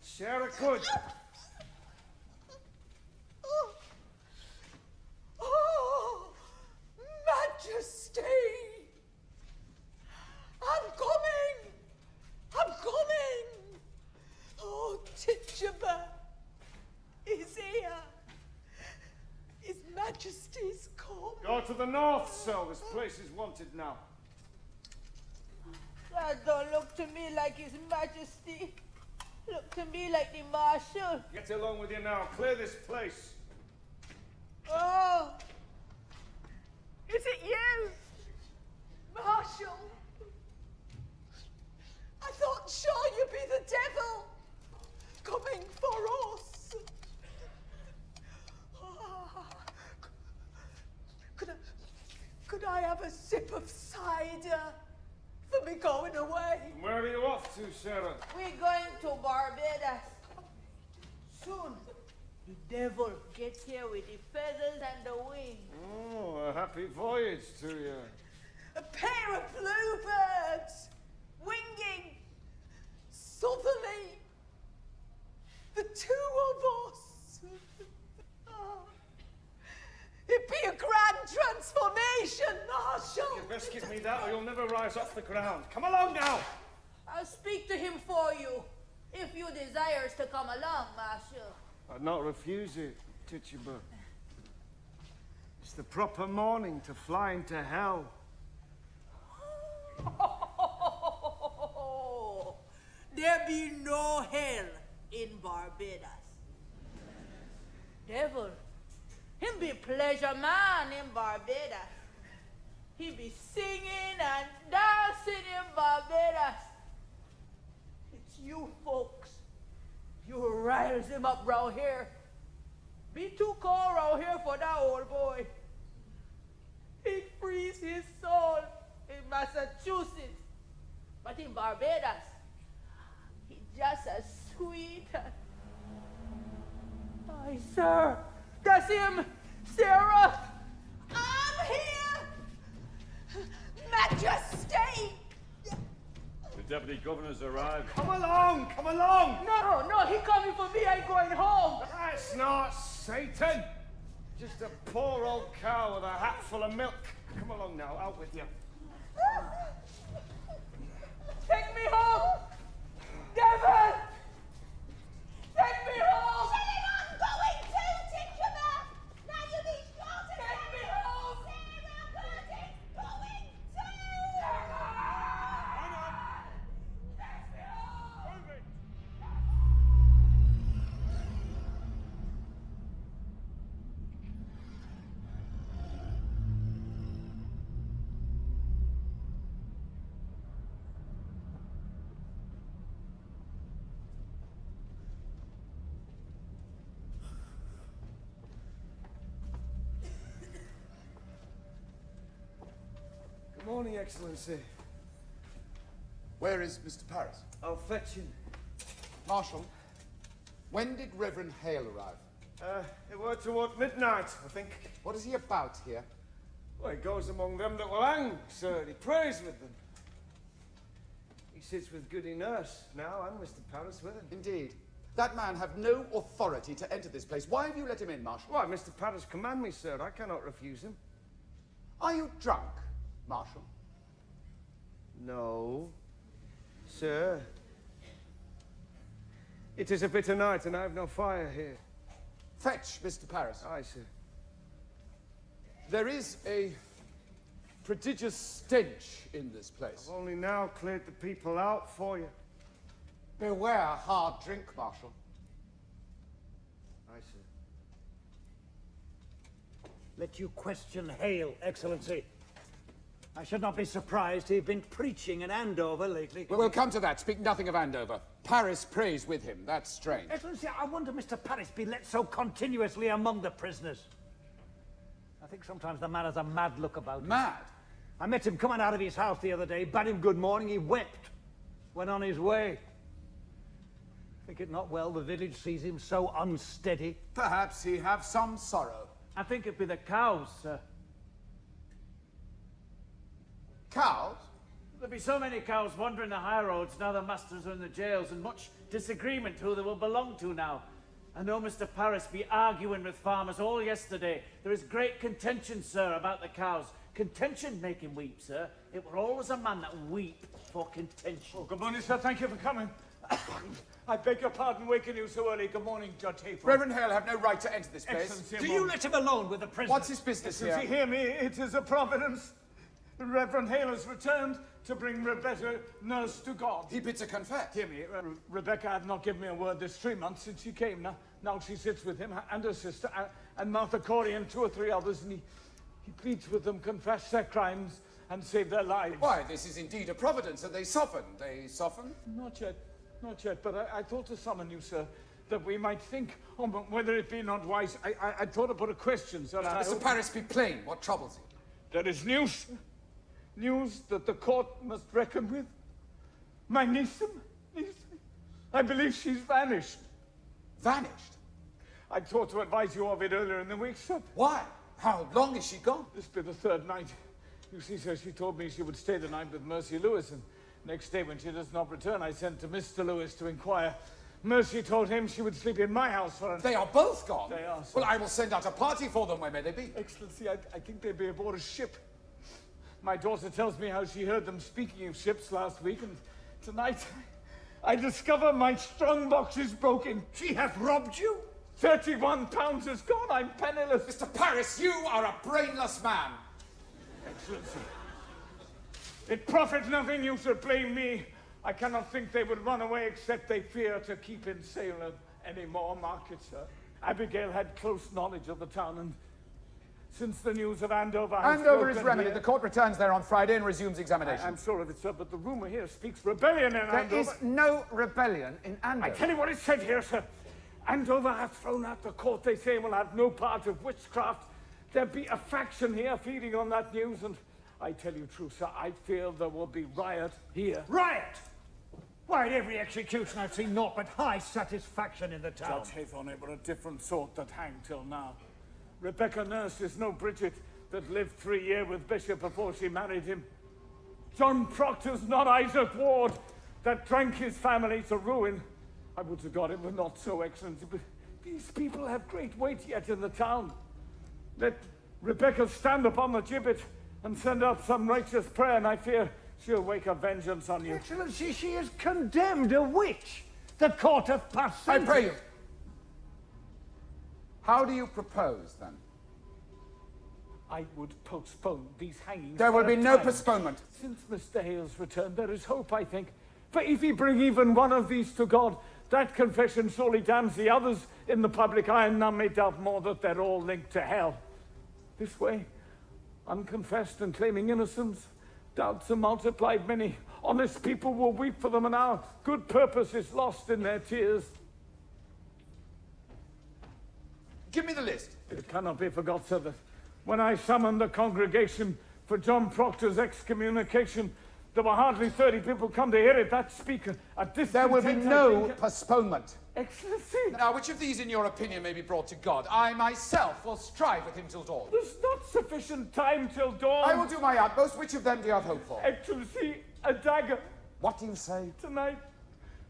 Sarah, good. Oh, Majesty! I'm coming! I'm coming! Oh, Tituba is here. His Majesty's come. Go to the north, sir. This place is wanted now. That don't look to me like His Majesty. Look to me like the Marshal. Get along with you now. Clear this place. Oh! Is it you? Marshal! I thought sure you'd be the devil coming for us. Ah, could I have a sip of cider for me going away? Where are you off to, Sarah? We're going to Barbados. Soon. The devil gets here with the feathers and the wings. Oh, a happy voyage to you. A pair of bluebirds winging southerly. The two of us. Oh, it'd be a grand transformation, Marshal. You best give me that or you'll never rise off the ground. Come along now. I'll speak to him for you, if you desires to come along, Marshal. I'd not refuse it, Tituba. It's the proper morning to fly into hell. There be no hell in Barbados. Devil, him be pleasure man in Barbados. He be singing and dancing in Barbados. It's you folks. You rise him up round here. Be too cold round here for that old boy. He frees his soul in Massachusetts. But in Barbados, he's just as sweet as... Aye, sir. That's him. Sarah. I'm here, Majesty. The deputy governor's arrived. Come along, come along. No, he coming for me. I going home. That's not Satan. Just a poor old cow with a hat full of milk. Come along now, out with you. Take me home. Devil. Take me home. I'm going to Tituba. Now you be sure to Take me home. Sarah Birdie's going to. Good morning, Excellency. Where is Mr. Paris? I'll fetch him. Marshal, when did Reverend Hale arrive? It were toward midnight, I think. What is he about here? Well, he goes among them that will hang, sir, and he prays with them. He sits with Goody Nurse now, and Mr. Paris with him. Indeed. That man have no authority to enter this place. Why have you let him in, Marshal? Why, Mr. Paris command me, sir. I cannot refuse him. Are you drunk, Marshal? No, sir. It is a bitter night, and I have no fire here. Fetch Mr. Paris. Aye, sir. There is a prodigious stench in this place. I've only now cleared the people out for you. Beware hard drink, Marshal. Aye, sir. Let you question Hale, Excellency. I should not be surprised he'd been preaching in Andover lately. We'll come to that. Speak nothing of Andover. Paris prays with him. That's strange. Excellency, I wonder Mr. Paris be let so continuously among the prisoners. I think sometimes the man has a mad look about him. Mad? I met him coming out of his house the other day, bade him good morning, he wept, went on his way. Think it not well the village sees him so unsteady. Perhaps he have some sorrow. I think it be the cows, sir. be so many cows wandering the high roads now the masters are in the jails, and much disagreement who they will belong to now. I know Mr. Paris be arguing with farmers all yesterday. There is great contention, sir, about the cows. Contention make him weep, sir. It were always a man that weep for contention. Oh, good morning, sir. Thank you for coming. I beg your pardon waking you so early. Good morning, Judge Haythorne. Reverend Hale have no right to enter this place. Excellency, a Do you moment. let him alone with the prisoner? What's his business here? Excellency, hear me. It is a providence. Reverend Hale has returned to bring Rebecca, nurse to God. He bids her confess. Hear me. Rebecca had not given me a word this 3 months since she came. Now she sits with him and her sister and Martha Corey and 2 or 3 others, and he pleads with them, confess their crimes and save their lives. Why, this is indeed a providence, and they soften. They soften? Not yet, but I thought to summon you, sir, that we might think on whether it be not wise. I thought to put a question, sir. Mr. Paris, be plain. What troubles you? There is news that the court must reckon with. My niece, I believe she's vanished. Vanished? I thought to advise you of it earlier in the week, sir. Why? How long is she gone? This be the 3rd night. You see, sir, she told me she would stay the night with Mercy Lewis, and next day when she does not return, I sent to Mr. Lewis to inquire. Mercy told him she would sleep in my house for an... They are both gone? They are, sir. Well, I will send out a party for them. Where may they be? Excellency, I think they be aboard a ship. My daughter tells me how she heard them speaking of ships last week, and tonight I discover my strong box is broken. She hath robbed you? 31 pounds is gone. I'm penniless. Mr. Paris, you are a brainless man. Excellency, it profits nothing you should blame me. I cannot think they would run away except they fear to keep in Salem any more markets, sir. Abigail had close knowledge of the town, and since the news of Andover has Andover is broken remedied. here- The court returns there on Friday and resumes examination. I'm sure of it, sir, but the rumor here speaks rebellion in Andover. There is no rebellion in Andover. I tell you what is said here, sir. Andover hath thrown out the court, they say, will have no part of witchcraft. There be a faction here feeding on that news, and I tell you true, sir, I feel there will be riot here. Riot! Why, at every execution I've seen naught but high satisfaction in the town. Judge Haythorne, it were a different sort that hanged till now. Rebecca Nurse is no Bridget that lived 3 years with Bishop before she married him. John Proctor's not Isaac Ward that drank his family to ruin. I would to God it were not so, Excellency, but these people have great weight yet in the town. Let Rebecca stand upon the gibbet and send up some righteous prayer, and I fear she'll wake a vengeance on you. Excellency, she is condemned, a witch. The court hath passed I sentence. pray you. How do you propose, then? I would postpone these hangings. There will for be a no time. postponement. Since Mr. Hale's return, there is hope, I think. For if he bring even one of these to God, that confession surely damns the others in the public eye, and none may doubt more that they're all linked to hell. This way, unconfessed and claiming innocence, doubts are multiplied many. Honest people will weep for them, and our good purpose is lost in their tears. Give me the list. It cannot be forgot, sir, that when I summoned the congregation for John Proctor's excommunication, there were hardly 30 people come to hear it. That speaker, at this There will be no postponement. Excellency, Now, which of these, in your opinion, may be brought to God? I myself will strive with him till dawn. there's not sufficient time till dawn. I will do my utmost. Which of them do you have hope for? Excellency, a dagger. What do you say? Tonight,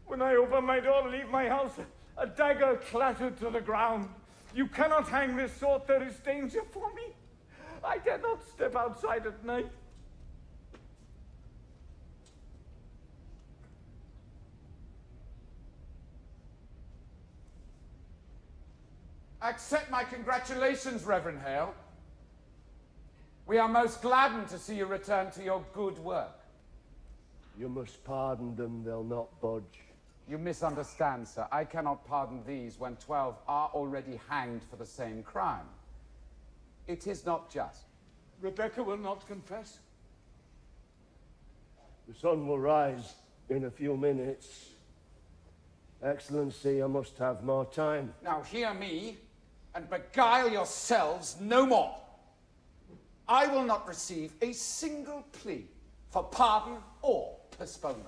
when I open my door to leave my house, a dagger clattered to the ground. You cannot hang this sword. There is danger for me. I dare not step outside at night. Accept my congratulations, Reverend Hale. We are most gladdened to see you return to your good work. You must pardon them, they'll not budge. You misunderstand, sir. I cannot pardon these when 12 are already hanged for the same crime. It is not just. Rebecca will not confess. The sun will rise in a few minutes. Excellency, I must have more time. Now hear me, and beguile yourselves no more. I will not receive a single plea for pardon or postponement.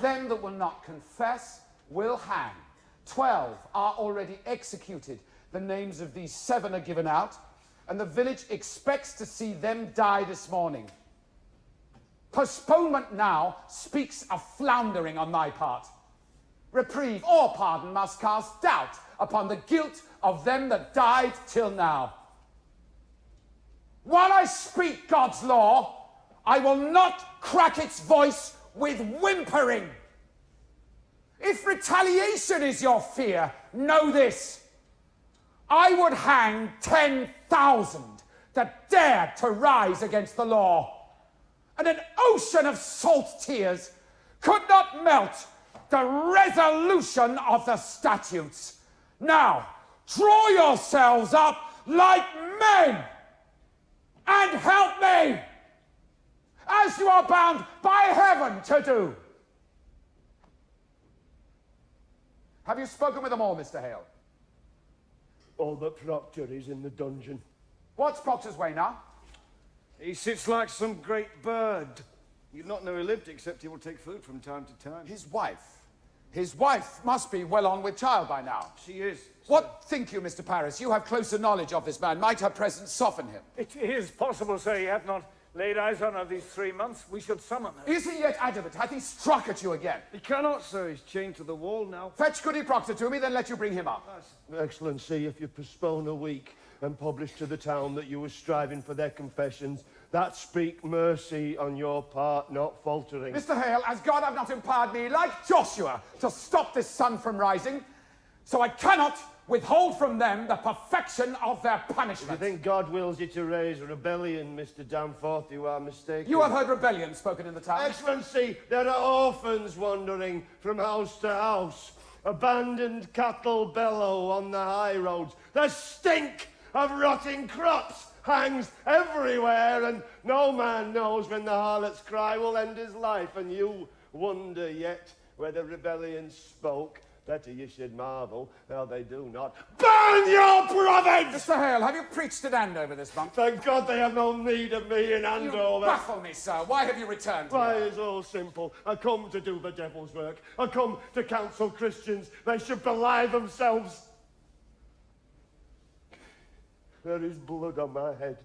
Them that will not confess will hang. 12 are already executed. The names of these 7 are given out, and the village expects to see them die this morning. Postponement now speaks of floundering on my part. Reprieve or pardon must cast doubt upon the guilt of them that died till now. While I speak God's law, I will not crack its voice with whimpering. If retaliation is your fear, know this. I would hang 10,000 that dared to rise against the law, and an ocean of salt tears could not melt the resolution of the statutes. Now, draw yourselves up like men and help me, as you are bound by heaven to do. Have you spoken with them all, Mr. Hale? All but Proctor is in the dungeon. What's Proctor's way now? He sits like some great bird. You'd not know he lived, except he will take food from time to time. His wife. His wife must be well on with child by now. She is. What think you, Mr. Paris? You have closer knowledge of this man. Might her presence soften him? It is possible, sir, he hath not laid eyes on her these 3 months. We should summon her. Is he yet adamant? Hath he struck at you again? He cannot, sir. He's chained to the wall now. Fetch Goody Proctor to me, then let you bring him up. Excellency, if you postpone a week and publish to the town that you were striving for their confessions, that speak mercy on your part, not faltering. Mr. Hale, as God have not empowered me, like Joshua, to stop this sun from rising, so I cannot withhold from them the perfection of their punishment. If you think God wills you to raise a rebellion, Mr. Danforth, you are mistaken. You have heard rebellion spoken in the town? Excellency, there are orphans wandering from house to house. Abandoned cattle bellow on the high roads. The stink of rotting crops hangs everywhere, and no man knows when the harlot's cry will end his life, and you wonder yet whether rebellion spoke. Better you should marvel, how they do not. Burn your province! Mr. Hale, have you preached at Andover this month? Thank God they have no need of me in Andover. You baffle me, sir. Why have you returned Why, here? it's all simple. I come to do the devil's work. I come to counsel Christians they should belie themselves. There is blood on my head.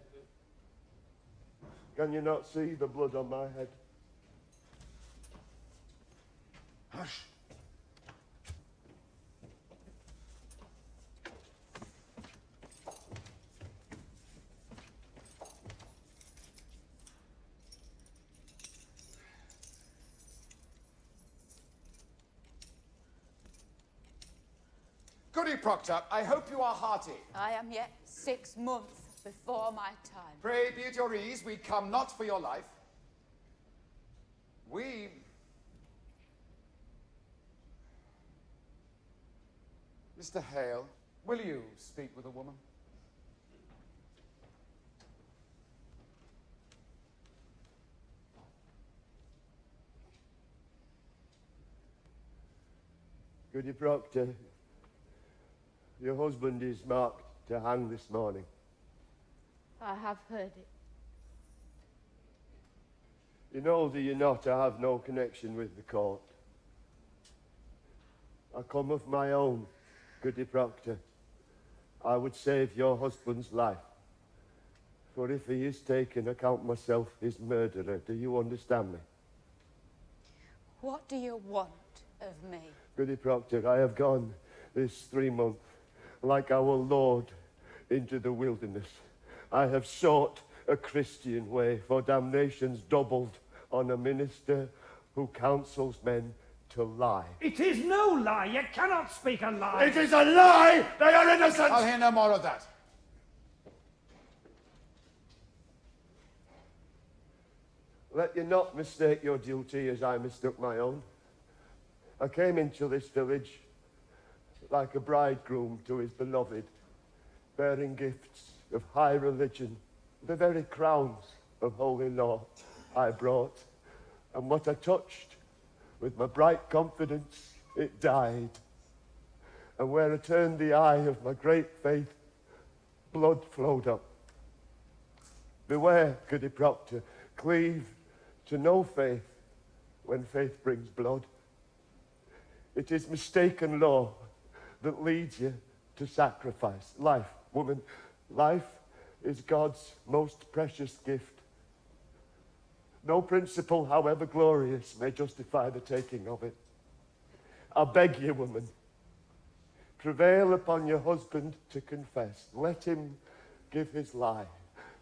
Can you not see the blood on my head? Hush. Goody Proctor, I hope you are hearty. I am yet 6 months before my time. Pray be at your ease, we come not for your life. We... Mr. Hale, will you speak with a woman? Goody Proctor, your husband is marked to hang this morning. I have heard it. You know, do you not, I have no connection with the court. I come of my own, Goody Proctor. I would save your husband's life. For if he is taken, I count myself his murderer. Do you understand me? What do you want of me? Goody Proctor, I have gone this 3 months, like our Lord, into the wilderness. I have sought a Christian way, for damnation's doubled on a minister who counsels men to lie. It is no lie. You cannot speak a lie. It is a lie! They are innocent! I'll hear no more of that. Let you not mistake your duty as I mistook my own. I came into this village like a bridegroom to his beloved, bearing gifts of high religion, the very crowns of holy law I brought. And what I touched, with my bright confidence, it died. And where I turned the eye of my great faith, blood flowed up. Beware, Goody Proctor, cleave to no faith when faith brings blood. It is mistaken law that leads you to sacrifice. Life, woman, life is God's most precious gift. No principle, however glorious, may justify the taking of it. I beg you, woman, prevail upon your husband to confess. Let him give his lie.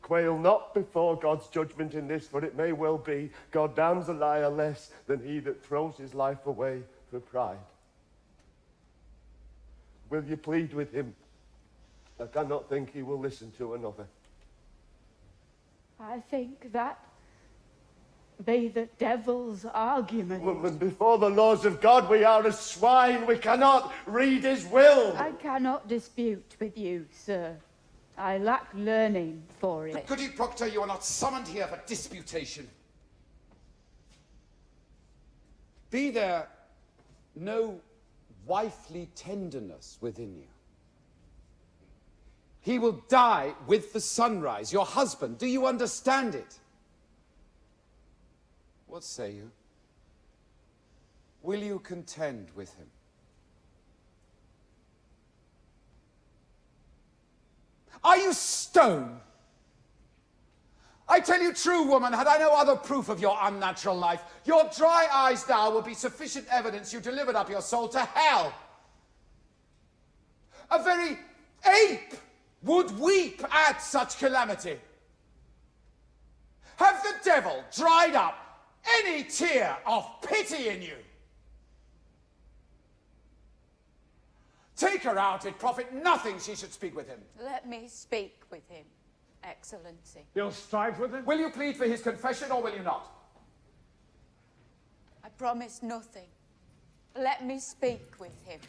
Quail not before God's judgment in this, for it may well be God damns a liar less than he that throws his life away for pride. Will you plead with him? I cannot think he will listen to another. I think that be the devil's argument. Woman, before the laws of God, we are as swine. We cannot read his will. I cannot dispute with you, sir. I lack learning for it. Goody Proctor, you are not summoned here for disputation. Be there no wifely tenderness within you? He will die with the sunrise. Your husband, do you understand it? What say you? Will you contend with him? Are you stone? I tell you true, woman, had I no other proof of your unnatural life, your dry eyes now would be sufficient evidence you delivered up your soul to hell. A very ape would weep at such calamity. Have the devil dried up any tear of pity in you? Take her out, it profit nothing she should speak with him. Let me speak with him, Excellency. You'll strive with him? Will you plead for his confession or will you not? I promise nothing. Let me speak with him.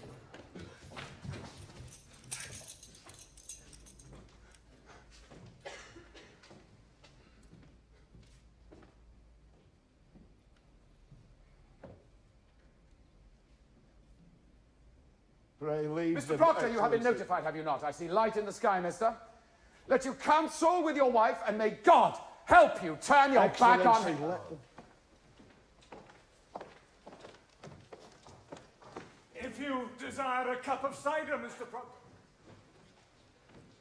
Pray leave Mr. them, Proctor, you have been Excellency. notified, have you not? I see light in the sky, mister. Let you counsel with your wife, and may God help you turn your back on Excellency, him. let them. If you desire a cup of cider, Mr. Proctor.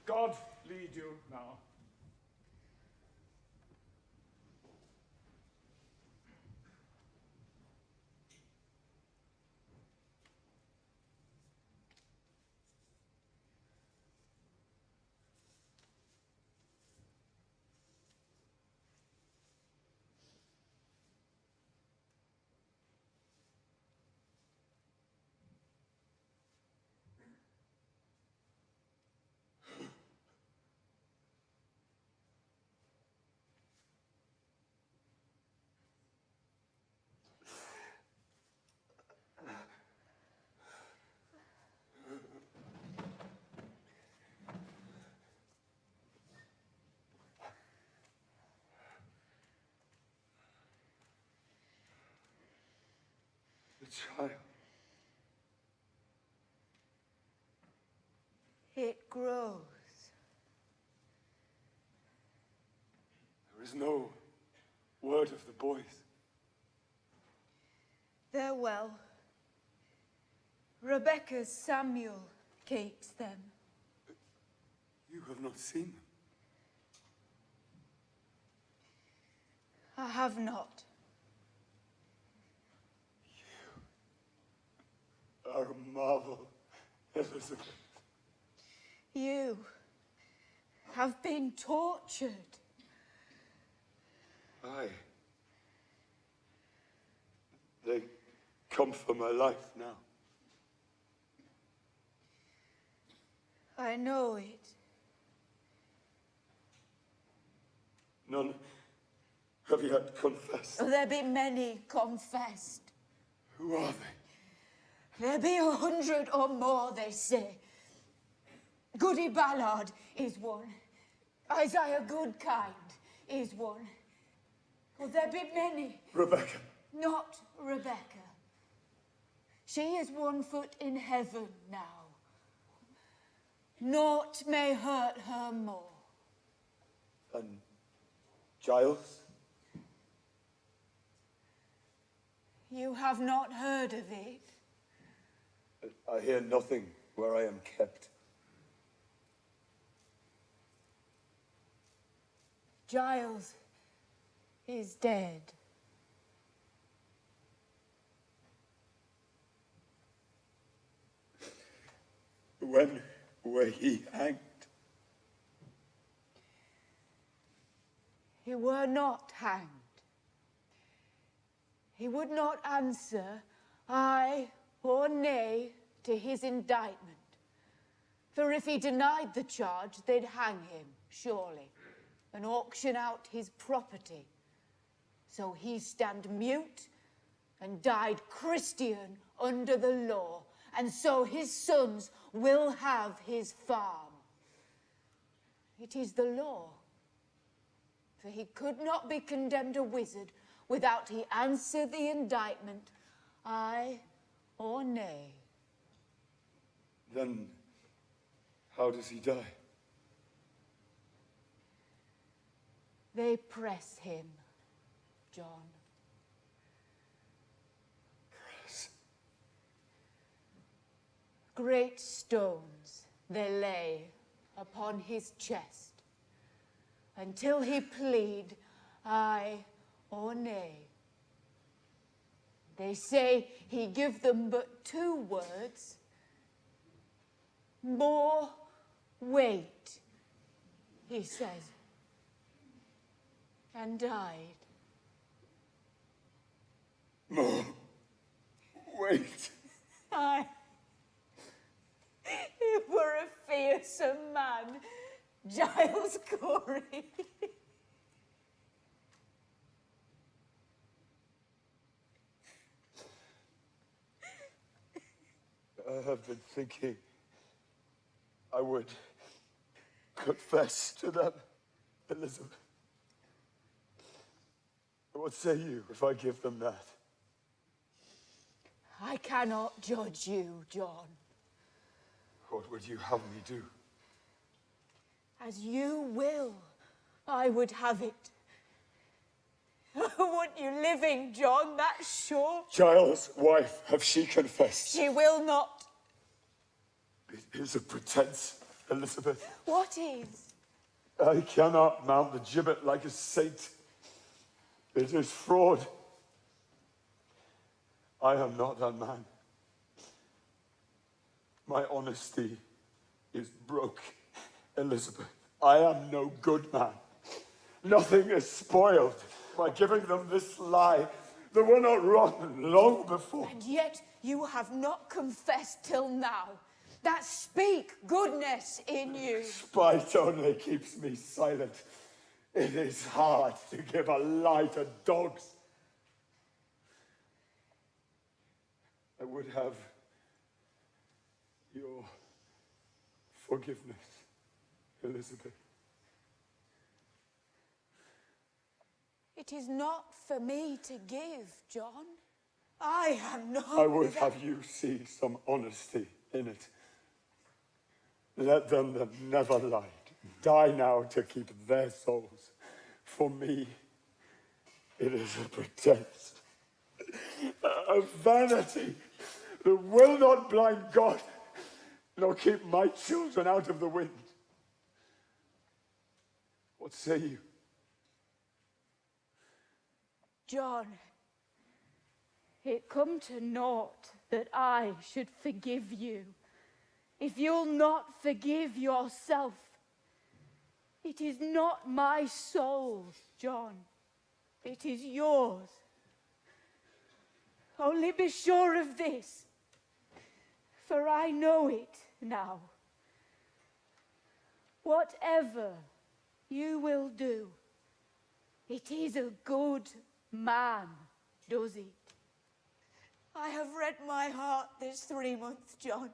God lead you now. The child. It grows. There is no word of the boys. They're well. Rebecca's Samuel keeps them. You have not seen them. I have not. Are a marvel, Elizabeth. You have been tortured. Aye. They come for my life now. I know it. None have yet confessed. There be many confessed. Who are they? There be 100 or more, they say. Goody Ballard is one. Isaiah Goodkind is one. Will there be many? Rebecca. Not Rebecca. She is 1 foot in heaven now. Naught may hurt her more. And Giles? You have not heard of it? I hear nothing where I am kept. Giles is dead. When were he hanged? He were not hanged. He would not answer aye or nay to his indictment. For if he denied the charge, they'd hang him, surely, and auction out his property. So he stand mute and died Christian under the law, and so his sons will have his farm. It is the law. For he could not be condemned a wizard without he answer the indictment, aye or nay. Then how does he die? They press him, John. Press. Great stones they lay upon his chest, until he plead aye or nay. They say he give them but 2 words, more weight, he says, and died. More weight. Aye. He were a fearsome man, Giles Corey. I have been thinking I would confess to them, Elizabeth. What say you if I give them that? I cannot judge you, John. What would you have me do? As you will, I would have it. Want you living, John, that's sure. Giles' wife, have she confessed? She will not. It is a pretense, Elizabeth. What is? I cannot mount the gibbet like a saint. It is fraud. I am not that man. My honesty is broke, Elizabeth. I am no good man. Nothing is spoiled by giving them this lie. They were not rotten long before. And yet you have not confessed till now. That speak goodness in you. Spite only keeps me silent. It is hard to give a lie to dogs. I would have your forgiveness, Elizabeth. It is not for me to give, John. I am not. I would have you see some honesty in it. Let them that never lied die now to keep their souls. For me, it is a pretense, a vanity that will not blind God, nor keep my children out of the wind. What say you? John, it come to naught that I should forgive you. If you'll not forgive yourself, it is not my soul, John. It is yours. Only be sure of this, for I know it now. Whatever you will do, it is a good man does it. I have read my heart this 3 months, John.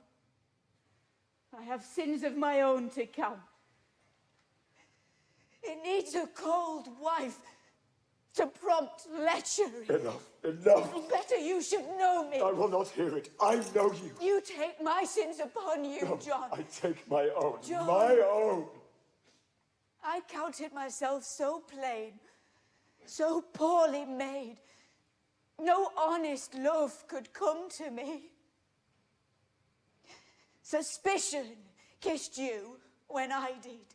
I have sins of my own to count. It needs a cold wife to prompt lechery. Enough, enough. Better you should know me. I will not hear it. I know you. You take my sins upon you, No, John. I take my own. John. My own. I counted myself so plain, so poorly made. No honest love could come to me. Suspicion kissed you when I did.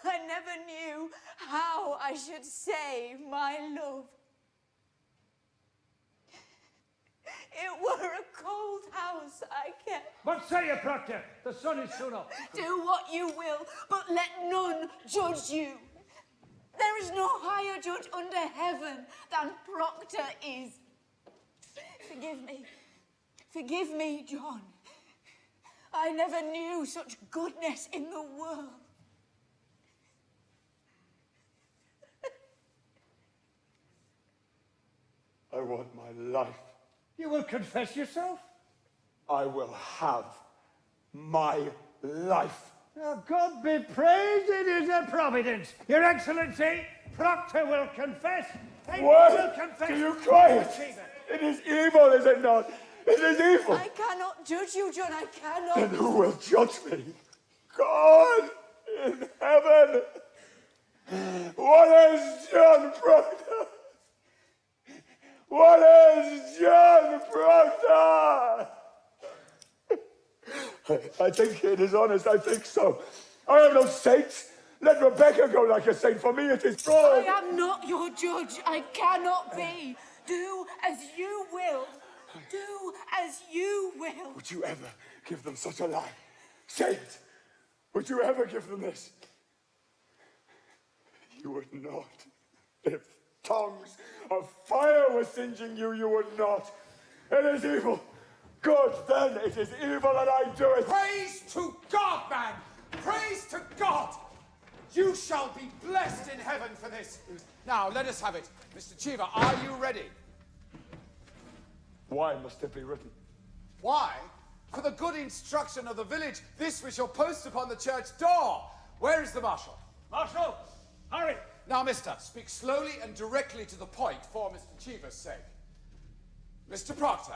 I never knew how I should say my love. It were a cold house I kept. What say you, Proctor? The sun is soon up. Do what you will, but let none judge you. There is no higher judge under heaven than Proctor is. Forgive me. Forgive me, John. I never knew such goodness in the world. I want my life. You will confess yourself? I will have my life. Oh, God be praised, it is a providence. Your Excellency, Proctor will confess. Why will confess. do you cry it? It is evil, is it not? It is evil. I cannot judge you, John. I cannot. Then who will judge me? God in heaven. What has John Proctor? What is John Proctor? I think it is honest. I think so. I am no saint. Let Rebecca go like a saint. For me, it is fraud. I am not your judge. I cannot be. Do as you will. Do as you will. Would you ever give them such a lie? Say it. Would you ever give them this? You would not. If tongues of fire were singeing you, you would not. It is evil. Good, then it is evil and I do it. Praise to God, man! Praise to God! You shall be blessed in heaven for this. Now, let us have it. Mr. Cheever, are you ready? Why must it be written? Why? For the good instruction of the village, this we shall post upon the church door. Where is the marshal? Marshal, hurry. Now, mister, speak slowly and directly to the point for Mr. Cheever's sake. Mr. Proctor,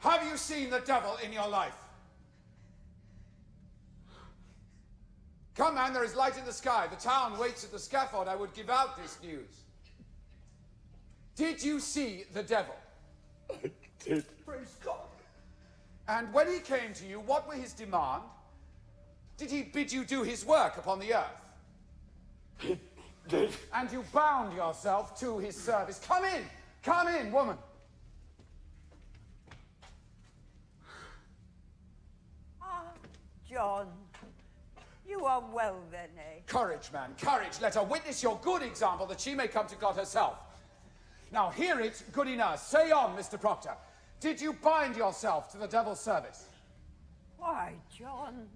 have you seen the devil in your life? Come, man, there is light in the sky. The town waits at the scaffold. I would give out this news. Did you see the devil? I did. Praise God. And when he came to you, what were his demand? Did he bid you do his work upon the earth? He did. And you bound yourself to his service. Come in, woman. Ah, John, you are well then, eh? Courage, man, courage. Let her witness your good example that she may come to God herself. Now hear it, goody nurse. Say on, Mr. Proctor. Did you bind yourself to the devil's service? Why, John?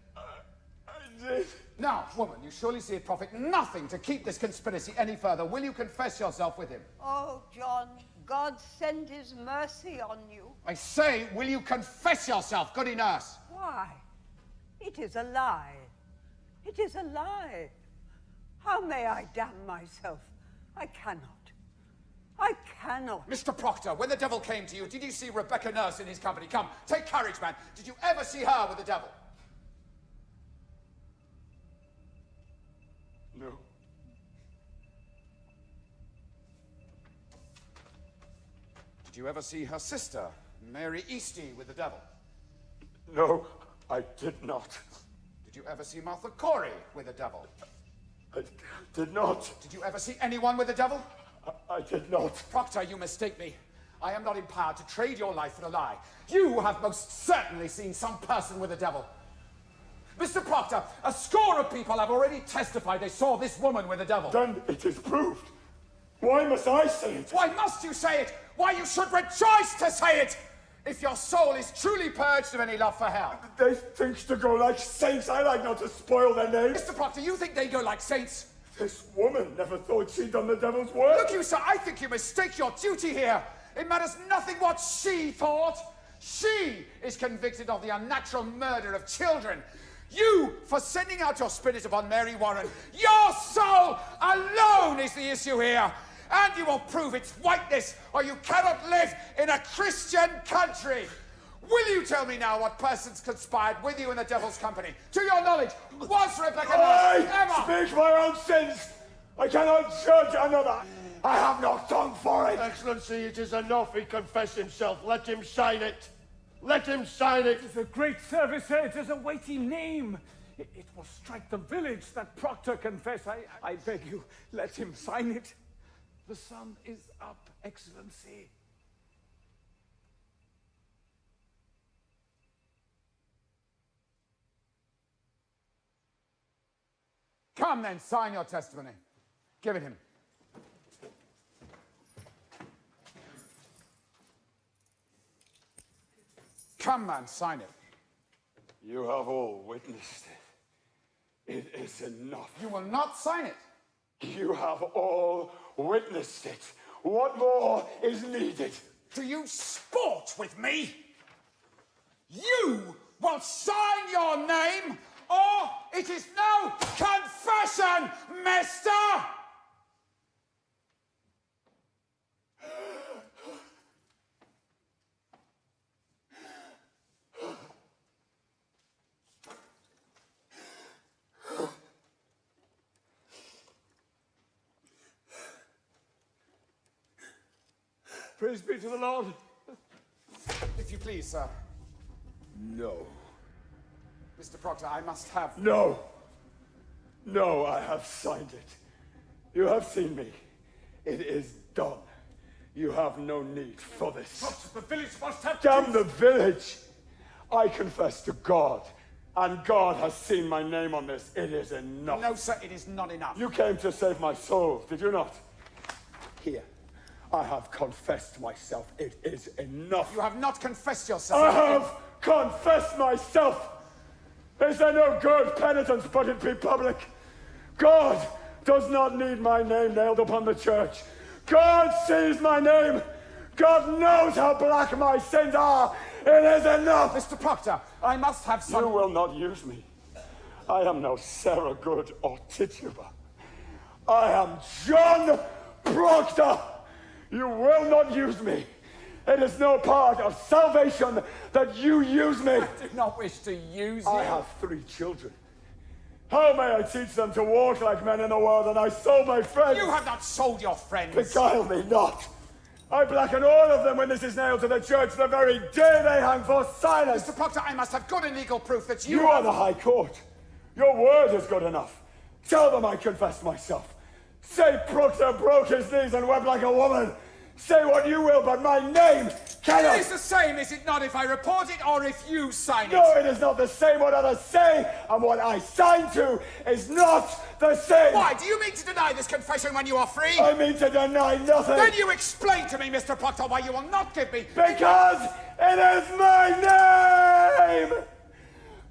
I did. Now, woman, you surely see it profit nothing to keep this conspiracy any further. Will you confess yourself with him? Oh, John, God send his mercy on you. I say, will you confess yourself, goody nurse? Why? It is a lie. It is a lie. How may I damn myself? I cannot. I cannot. Mr. Proctor, when the devil came to you, did you see Rebecca Nurse in his company? Come, take courage, man. Did you ever see her with the devil? No. Did you ever see her sister, Mary Easty, with the devil? No, I did not. Did you ever see Martha Corey with the devil? I did not. Did you ever see anyone with the devil? I did not. Proctor, you mistake me. I am not empowered to trade your life for a lie. You have most certainly seen some person with the devil. Mr. Proctor, a score of people have already testified they saw this woman with the devil. Then it is proved. Why must I say it? Why must you say it? Why you should rejoice to say it! If your soul is truly purged of any love for hell. They think to go like saints. I like not to spoil their names. Mr. Proctor, you think they go like saints? This woman never thought she'd done the devil's work. Look, you, sir, I think you mistake your duty here. It matters nothing what she thought. She is convicted of the unnatural murder of children. You, for sending out your spirit upon Mary Warren. Your soul alone is the issue here. And you will prove its whiteness, or you cannot live in a Christian country. Will you tell me now what persons conspired with you in the devil's company? To your knowledge, was Rebecca Nurse ever? Speak my own sins. I cannot judge another. I have no tongue for it. Excellency, it is enough. He confessed himself. Let him sign it. Let him sign it. It is a great service, sir. It is a weighty name. It will strike the village that Proctor confess. I beg you, let him sign it. The sun is up, Excellency. Come then, sign your testimony. Give it him. Come, man, sign it. You have all witnessed it. It is enough. You will not sign it. You have all witnessed it. What more is needed? Do you sport with me? You will sign your name, or it is no confession, mister! Praise be to the Lord. If you please, sir. No. Mr. Proctor, I must have... No. No, I have signed it. You have seen me. It is done. You have no need for this. Proctor, the village must have... Damn the village! I confess to God, and God has seen my name on this. It is enough. No, sir, it is not enough. You came to save my soul, did you not? Here. I have confessed myself. It is enough. You have not confessed yourself. I have confessed myself. Is there no good penitence but it be public? God does not need my name nailed upon the church. God sees my name. God knows how black my sins are. It is enough. Mr. Proctor, I must have some... You will not use me. I am no Sarah Good or Tituba. I am John Proctor. You will not use me. It is no part of salvation that you use me. I do not wish to use you. I have 3 children. How may I teach them to walk like men in the world, and I sold my friends? You have not sold your friends. Beguile me not. I blacken all of them when this is nailed to the church the very day they hang for silence. Mr. Proctor, I must have good and legal proof that You are the High Court. Your word is good enough. Tell them I confessed myself. Say Proctor broke his knees and wept like a woman. Say what you will, but my name cannot... It is the same, is it not, if I report it or if you sign it? No, it is not the same. What others say and what I sign to is not the same. Why? Do you mean to deny this confession when you are free? I mean to deny nothing. Then you explain to me, Mr. Proctor, why you will not give me... Because it is my name!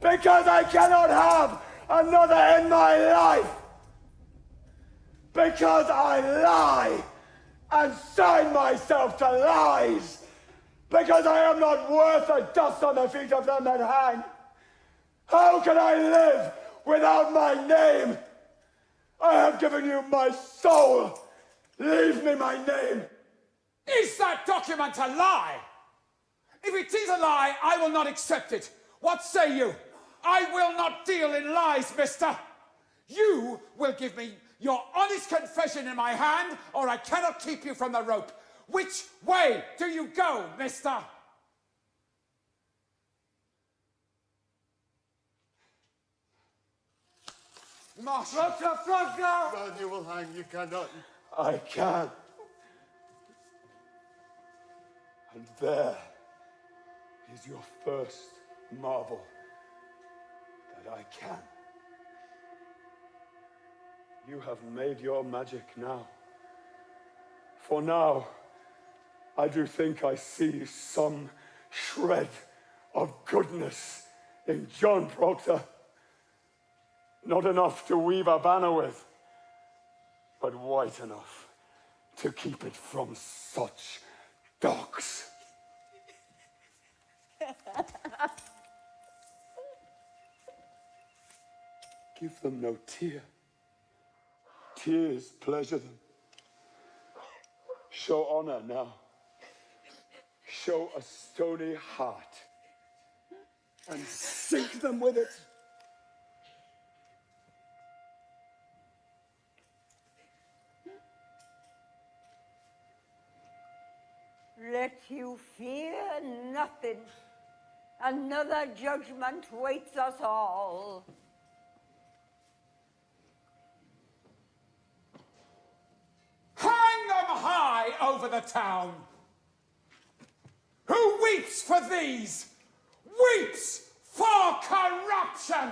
Because I cannot have another in my life! Because I lie and sign myself to lies! Because I am not worth the dust on the feet of them that hang! How can I live without my name? I have given you my soul! Leave me my name! Is that document a lie? If it is a lie, I will not accept it. What say you? I will not deal in lies, mister. You will give me your honest confession in my hand, or I cannot keep you from the rope. Which way do you go, mister? Marshal! Man, you will hang. You cannot. I can. And there is your first marvel that I can. You have made your magic now. For now, I do think I see some shred of goodness in John Proctor. Not enough to weave a banner with, but white enough to keep it from such dogs. Give them no tear. Tears pleasure them. Show honor now. Show a stony heart and sink them with it. Let you fear nothing. Another judgment waits us all. over the town. Who weeps for these? Weeps for corruption!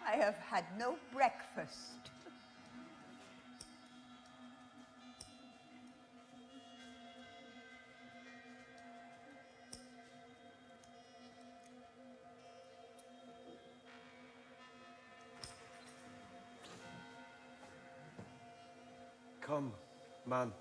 I have had no breakfast. Come, man.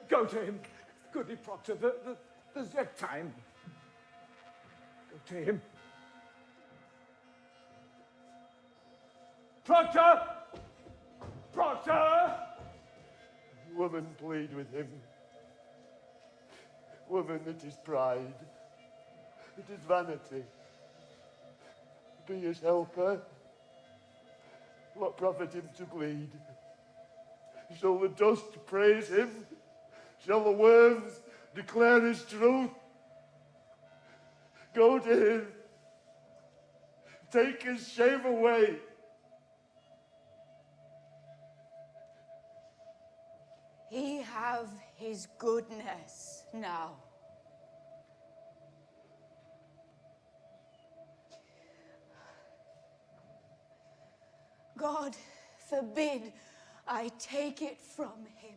Go to him, goody Proctor. There's yet time. Go to him. Proctor! Proctor! Woman, plead with him. Woman, it is pride. It is vanity. Be his helper. What profit him to plead? Shall the dust praise him? Shall the worms declare his truth? Go to him. Take his shame away. He have his goodness now. God forbid I take it from him.